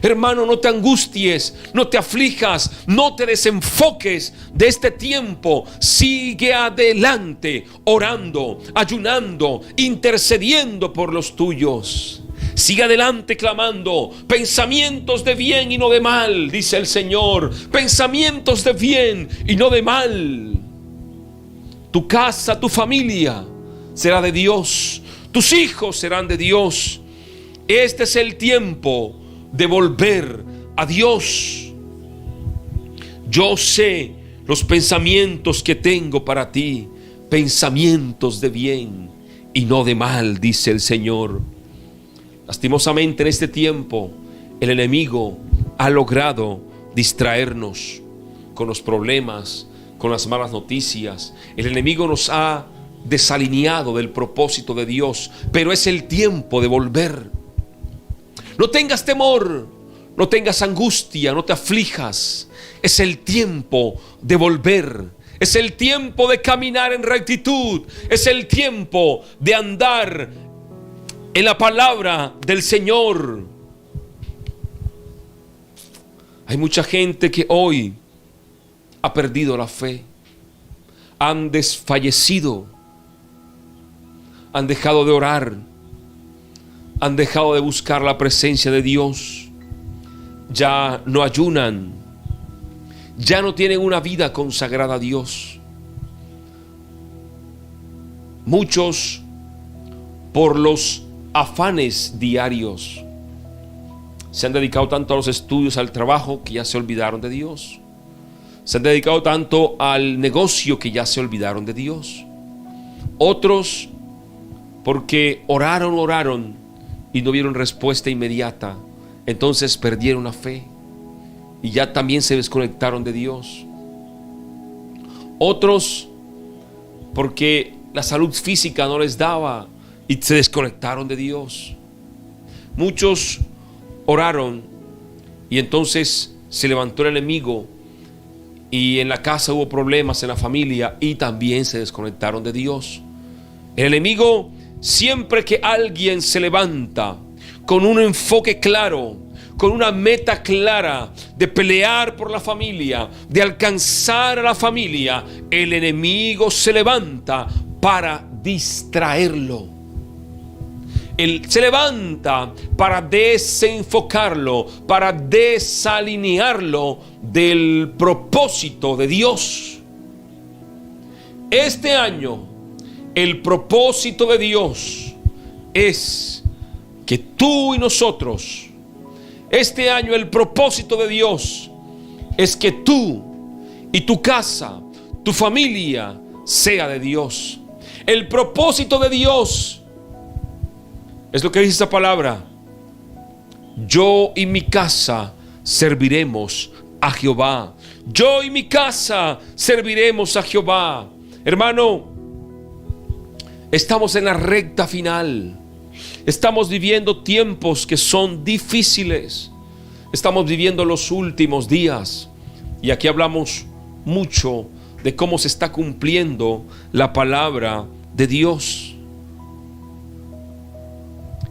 Hermano, no te angusties, no te aflijas, no te desenfoques de este tiempo. Sigue adelante, orando, ayunando, intercediendo por los tuyos. Sigue adelante clamando, pensamientos de bien y no de mal, dice el Señor. Pensamientos de bien y no de mal. Tu casa, tu familia será de Dios. Tus hijos serán de Dios. Este es el tiempo de volver a Dios. Yo sé los pensamientos que tengo para ti, pensamientos de bien y no de mal, dice el Señor. Lastimosamente en este tiempo el enemigo ha logrado distraernos con los problemas, con las malas noticias. El enemigo nos ha desalineado del propósito de Dios, pero es el tiempo de volver. No tengas temor, no tengas angustia, no te aflijas. Es el tiempo de volver. Es el tiempo de caminar en rectitud. Es el tiempo de andar en la palabra del Señor. Hay mucha gente que hoy ha perdido la fe. Han desfallecido. Han dejado de orar. Han dejado de buscar la presencia de Dios. Ya no ayunan. Ya no tienen una vida consagrada a Dios. Muchos, por los afanes diarios, se han dedicado tanto a los estudios, al trabajo, que ya se olvidaron de Dios. se han dedicado tanto al negocio que ya se olvidaron de Dios. Otros porque oraron y no vieron respuesta inmediata, entonces perdieron la fe y ya también se desconectaron de Dios. Otros porque la salud física no les daba y se desconectaron de Dios. Muchos oraron y entonces se levantó el enemigo y en la casa hubo problemas, en la familia, y también se desconectaron de Dios. El enemigo, siempre que alguien se levanta con un enfoque claro, con una meta clara de pelear por la familia, de alcanzar a la familia, el enemigo se levanta para distraerlo. Él se levanta para desenfocarlo, para desalinearlo del propósito de Dios. Este año, el propósito de Dios es que tú y nosotros, este año el propósito de Dios es que tú y tu casa, tu familia sea de Dios. El propósito de Dios es lo que dice esta palabra: yo y mi casa serviremos a Jehová. Yo y mi casa serviremos a Jehová. Hermano, estamos en la recta final. Estamos viviendo tiempos que son difíciles. Estamos viviendo los últimos días. Y aquí hablamos mucho de cómo se está cumpliendo la palabra de Dios.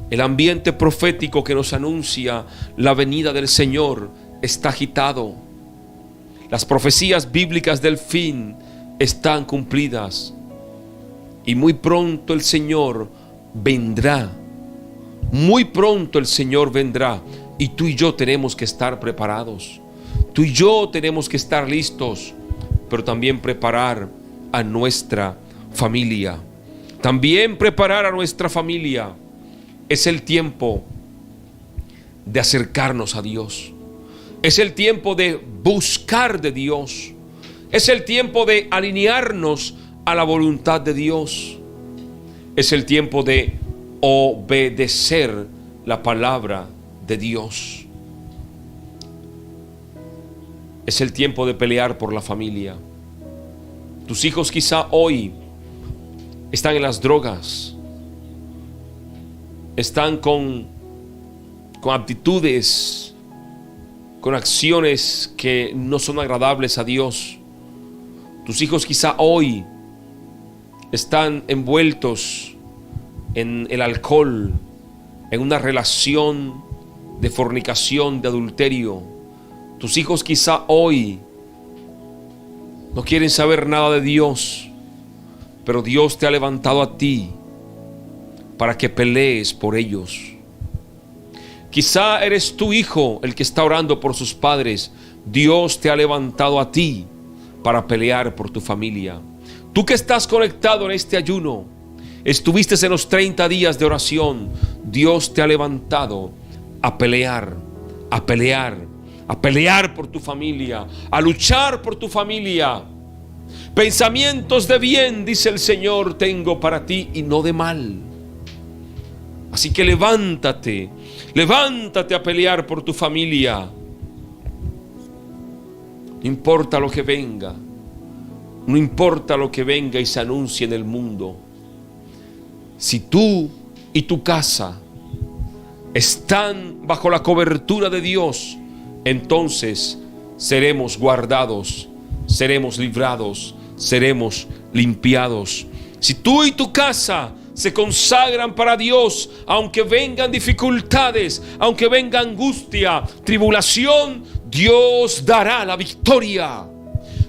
El ambiente profético que nos anuncia la venida del Señor está agitado. Las profecías bíblicas del fin están cumplidas. Y muy pronto el Señor vendrá. Muy pronto el Señor vendrá. Y tú y yo tenemos que estar preparados. Tú y yo tenemos que estar listos. Pero también preparar a nuestra familia. También preparar a nuestra familia. Es el tiempo de acercarnos a Dios. Es el tiempo de buscar de Dios. Es el tiempo de alinearnos a la voluntad de Dios. Es el tiempo de obedecer la palabra de Dios. Es el tiempo de pelear por la familia. Tus hijos quizá hoy están en las drogas. Están con actitudes, con acciones que no son agradables a Dios. Tus hijos quizá hoy están envueltos en el alcohol, en una relación de fornicación, de adulterio. Tus hijos quizá hoy no quieren saber nada de Dios, pero Dios te ha levantado a ti para que pelees por ellos. Quizá eres tu hijo el que está orando por sus padres. Dios te ha levantado a ti para pelear por tu familia. Tú que estás conectado en este ayuno, estuviste en los 30 días de oración. Dios te ha levantado a pelear, a pelear, a pelear por tu familia, a luchar por tu familia. Pensamientos de bien, dice el Señor, tengo para ti y no de mal. Así que levántate, levántate a pelear por tu familia. No importa lo que venga, no importa lo que venga y se anuncie en el mundo. Si tú y tu casa están bajo la cobertura de Dios, entonces seremos guardados, seremos librados, seremos limpiados. Si tú y tu casa se consagran para Dios, aunque vengan dificultades, aunque venga angustia, tribulación, Dios dará la victoria.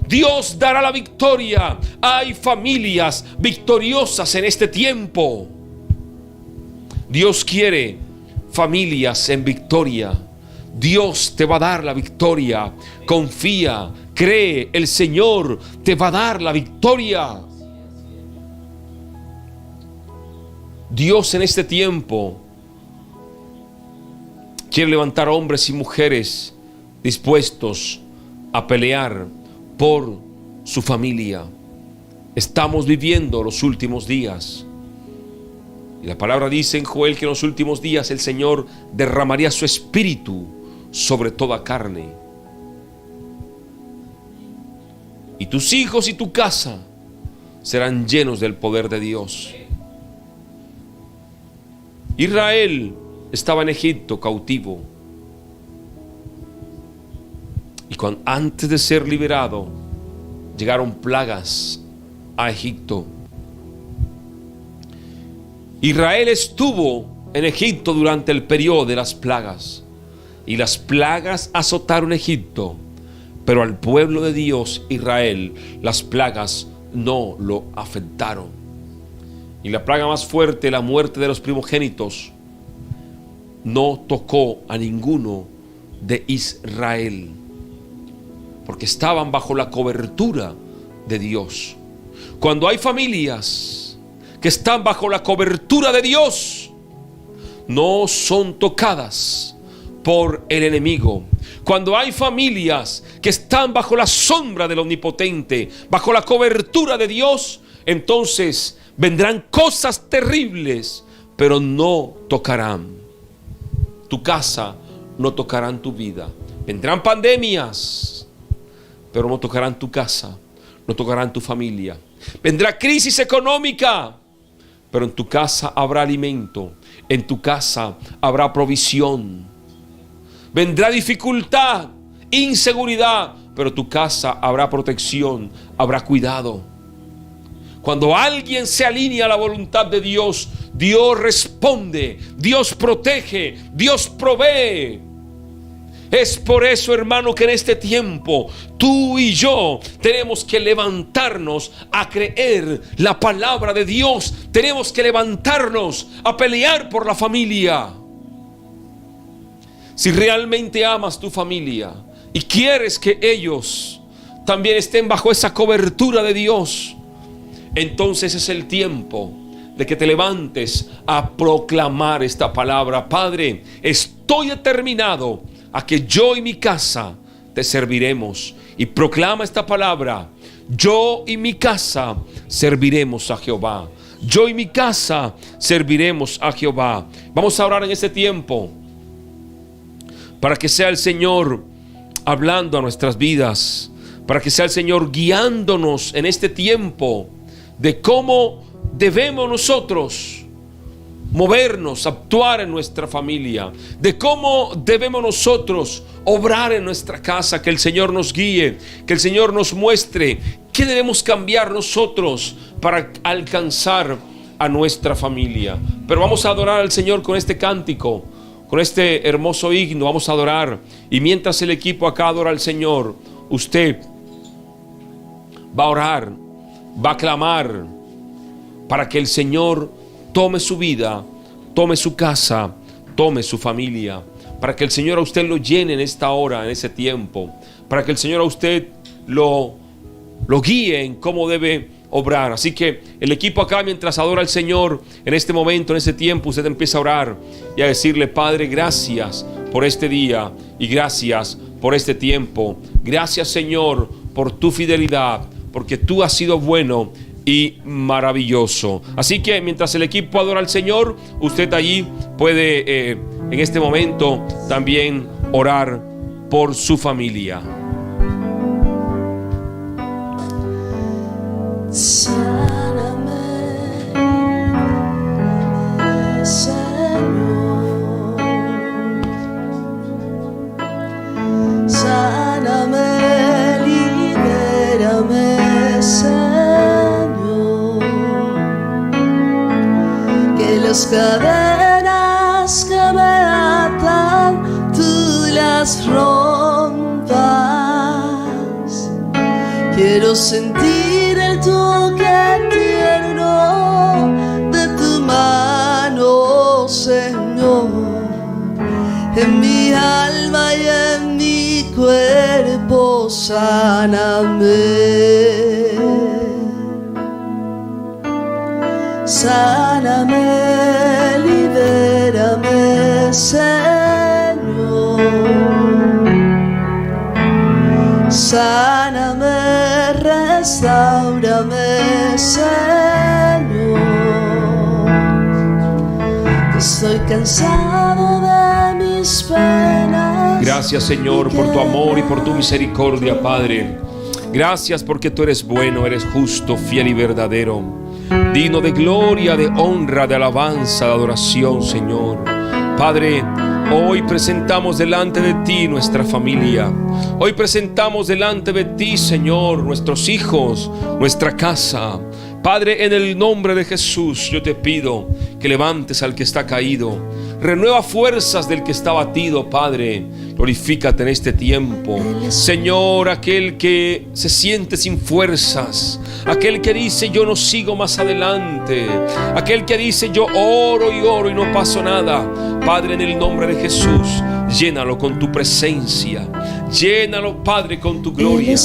Dios dará la victoria. Hay familias victoriosas en este tiempo. Dios quiere familias en victoria. Dios te va a dar la victoria. Confía, cree, el Señor te va a dar la victoria. Dios en este tiempo quiere levantar hombres y mujeres dispuestos a pelear por su familia. Estamos viviendo los últimos días. Y la palabra dice en Joel que en los últimos días el Señor derramaría su espíritu sobre toda carne. Y tus hijos y tu casa serán llenos del poder de Dios. Israel estaba en Egipto cautivo. Y antes de ser liberado, llegaron plagas a Egipto. Israel estuvo en Egipto durante el periodo de las plagas. Y las plagas azotaron Egipto. Pero al pueblo de Dios, Israel, las plagas no lo afectaron. Y la plaga más fuerte, la muerte de los primogénitos, no tocó a ninguno de Israel, porque estaban bajo la cobertura de Dios. Cuando hay familias que están bajo la cobertura de Dios, no son tocadas por el enemigo. Cuando hay familias que están bajo la sombra del Omnipotente, bajo la cobertura de Dios, entonces vendrán cosas terribles, pero no tocarán tu casa, no tocarán tu vida. Vendrán pandemias, pero no tocarán tu casa, no tocarán tu familia. Vendrá crisis económica, pero en tu casa habrá alimento, en tu casa habrá provisión. Vendrá dificultad, inseguridad, pero en tu casa habrá protección, habrá cuidado. Cuando alguien se alinea a la voluntad de Dios, Dios responde, Dios protege, Dios provee. Es por eso, hermano, que en este tiempo tú y yo tenemos que levantarnos a creer la palabra de Dios. Tenemos que levantarnos a pelear por la familia. Si realmente amas tu familia y quieres que ellos también estén bajo esa cobertura de Dios, entonces es el tiempo de que te levantes a proclamar esta palabra. Padre, estoy determinado a que yo y mi casa te serviremos. Y proclama esta palabra: yo y mi casa serviremos a Jehová. Yo y mi casa serviremos a Jehová. Vamos a orar en este tiempo para que sea el Señor hablando a nuestras vidas, para que sea el Señor guiándonos en este tiempo de cómo debemos nosotros movernos, actuar en nuestra familia, de cómo debemos nosotros obrar en nuestra casa. Que el Señor nos guíe, que el Señor nos muestre qué debemos cambiar nosotros para alcanzar a nuestra familia. Pero vamos a adorar al Señor con este cántico, con este hermoso himno. Vamos a adorar, y mientras el equipo acá adora al Señor, usted va a orar, va a clamar para que el Señor tome su vida, tome su casa, tome su familia, para que el Señor a usted lo llene en esta hora, en ese tiempo, para que el Señor a usted lo guíe en cómo debe obrar. Así que el equipo acá, mientras adora al Señor en este momento, en ese tiempo, usted empieza a orar y a decirle: Padre, gracias por este día y gracias por este tiempo. Gracias, Señor, por tu fidelidad, porque tú has sido bueno y maravilloso. Así que mientras el equipo adora al Señor, usted allí puede en este momento también orar por su familia. Sáname, Señor. Sáname, libérame, Señor. Que las cadenas que me atan, tú las rompas. Quiero sentir el toque tierno de tu mano, Señor, en mi alma y en mi cuerpo. Sáname, sáname, libérame, Señor. Sáname, Restáurame, Señor, que estoy cansado de mis penas. Gracias, Señor, por tu amor y por tu misericordia, Padre. Gracias porque tú eres bueno, eres justo, fiel y verdadero, digno de gloria, de honra, de alabanza, de adoración, Señor. Padre, hoy presentamos delante de ti nuestra familia. Hoy presentamos delante de ti, Señor, nuestros hijos, nuestra casa. Padre, en el nombre de Jesús, yo te pido que levantes al que está caído. Renueva fuerzas del que está abatido, Padre. Glorifícate en este tiempo. Señor, aquel que se siente sin fuerzas, aquel que dice yo no sigo más adelante, aquel que dice yo oro y no paso nada. Padre, en el nombre de Jesús, llénalo con tu presencia. Llénalo, Padre, con tu gloria.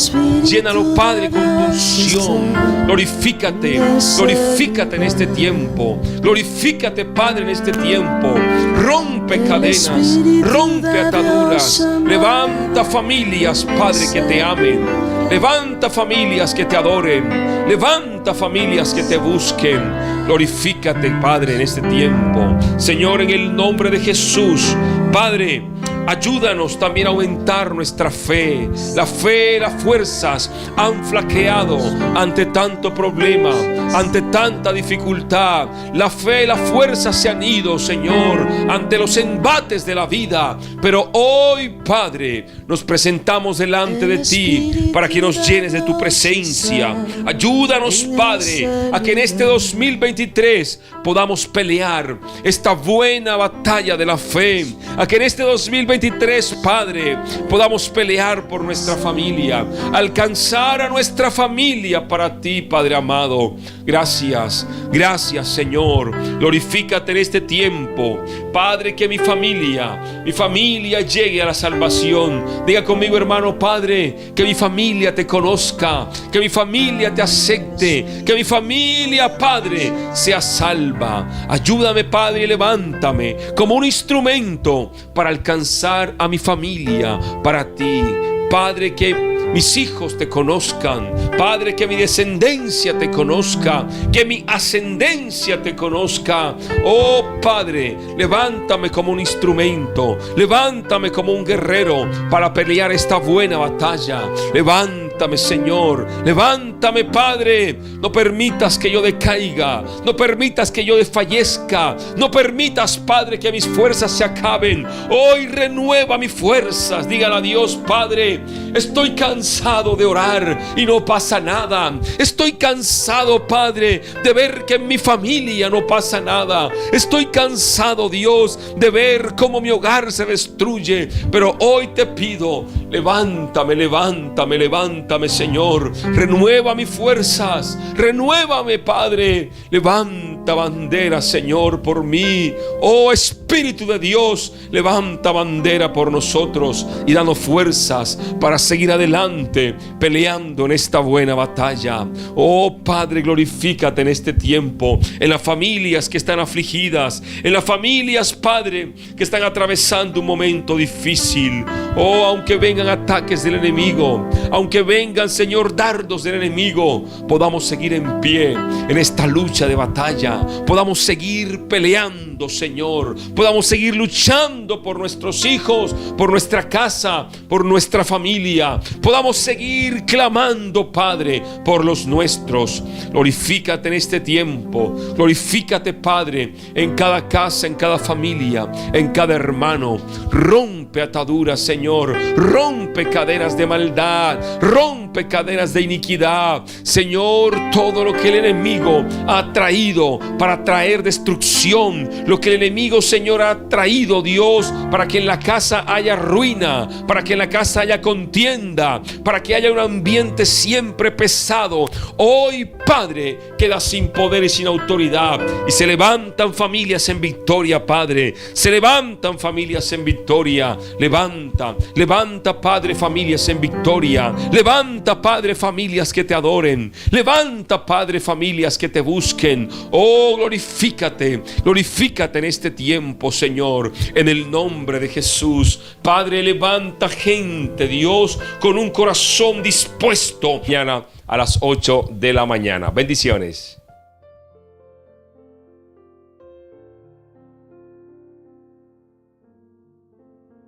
Llénalo, Padre, con tu unción. Glorifícate, glorifícate en este tiempo. Glorifícate, Padre, en este tiempo. Rompe cadenas, rompe ataduras. Levanta familias, Padre, que te amen. Levanta familias que te adoren. Levanta familias que te busquen. Glorifícate, Padre, en este tiempo. Señor, en el nombre de Jesús, Padre, ayúdanos también a aumentar nuestra fe. La fe, las fuerzas han flaqueado ante tanto problema, ante tanta dificultad. La fe, las fuerzas se han ido, Señor, ante los embates de la vida. Pero hoy, Padre, nos presentamos delante de ti para que nos llenes de tu presencia. Ayúdanos, Padre, a que en este 2023 podamos pelear esta buena batalla de la fe. A que en este 2023, Padre, podamos pelear por nuestra familia, alcanzar a nuestra familia para ti, Padre amado. Gracias, gracias, Señor. Glorifícate en este tiempo, Padre, que mi familia llegue a la salvación. Diga conmigo, hermano, Padre, que mi familia te conozca, que mi familia te acepte, que mi familia, Padre, sea salva. Ayúdame, Padre, y levántame como un instrumento para alcanzar a mi familia para ti. Padre, que mis hijos te conozcan. Padre, que mi descendencia te conozca, que mi ascendencia te conozca. Oh Padre, levántame como un instrumento, levántame como un guerrero para pelear esta buena batalla. Levántame, Señor, levántame, Padre. No permitas que yo decaiga, no permitas que yo desfallezca, no permitas, Padre, que mis fuerzas se acaben. Hoy renueva mis fuerzas. Dígale a Dios, Padre, estoy cansado de orar y no pasa nada. Estoy cansado, Padre, de ver que en mi familia no pasa nada. Estoy cansado, Dios, de ver cómo mi hogar se destruye. Pero hoy te pido, levántame, levántame, levántame, Señor. Renueva mis fuerzas, renuévame, Padre. Levanta bandera, Señor, por mí. Oh Espíritu de Dios, levanta bandera por nosotros y danos fuerzas para seguir adelante peleando en esta buena batalla. Oh Padre, glorifícate en este tiempo, en las familias que están afligidas, en las familias, Padre, que están atravesando un momento difícil. Oh, aunque vengan ataques del enemigo, aunque vengan, Señor, dardos del enemigo, podamos seguir en pie en esta lucha de batalla. Podamos seguir peleando, Señor. Podamos seguir luchando por nuestros hijos, por nuestra casa, por nuestra familia. Podamos seguir clamando, Padre, por los nuestros. Glorifícate en este tiempo. Glorifícate, Padre, en cada casa, en cada familia, en cada hermano. Rompe ataduras, Señor. Rompe cadenas de maldad. Rompe cadenas de iniquidad. Señor, todo lo que el enemigo ha traído para traer destrucción, lo que el enemigo, Señor, ha traído, Dios, para que en la casa haya ruina, para que en la casa haya contienda, para que haya un ambiente siempre pesado. Hoy, Padre, queda sin poder y sin autoridad, y se levantan familias en victoria, Padre. Se levantan familias en victoria. Levanta, Padre, familias en victoria. Levanta, Levanta, Padre, familias que te adoren. Levanta, Padre, familias que te busquen. Oh, glorifícate en este tiempo, Señor, en el nombre de Jesús. Padre, levanta gente, Dios, con un corazón dispuesto. Mañana a las 8 de la mañana. Bendiciones.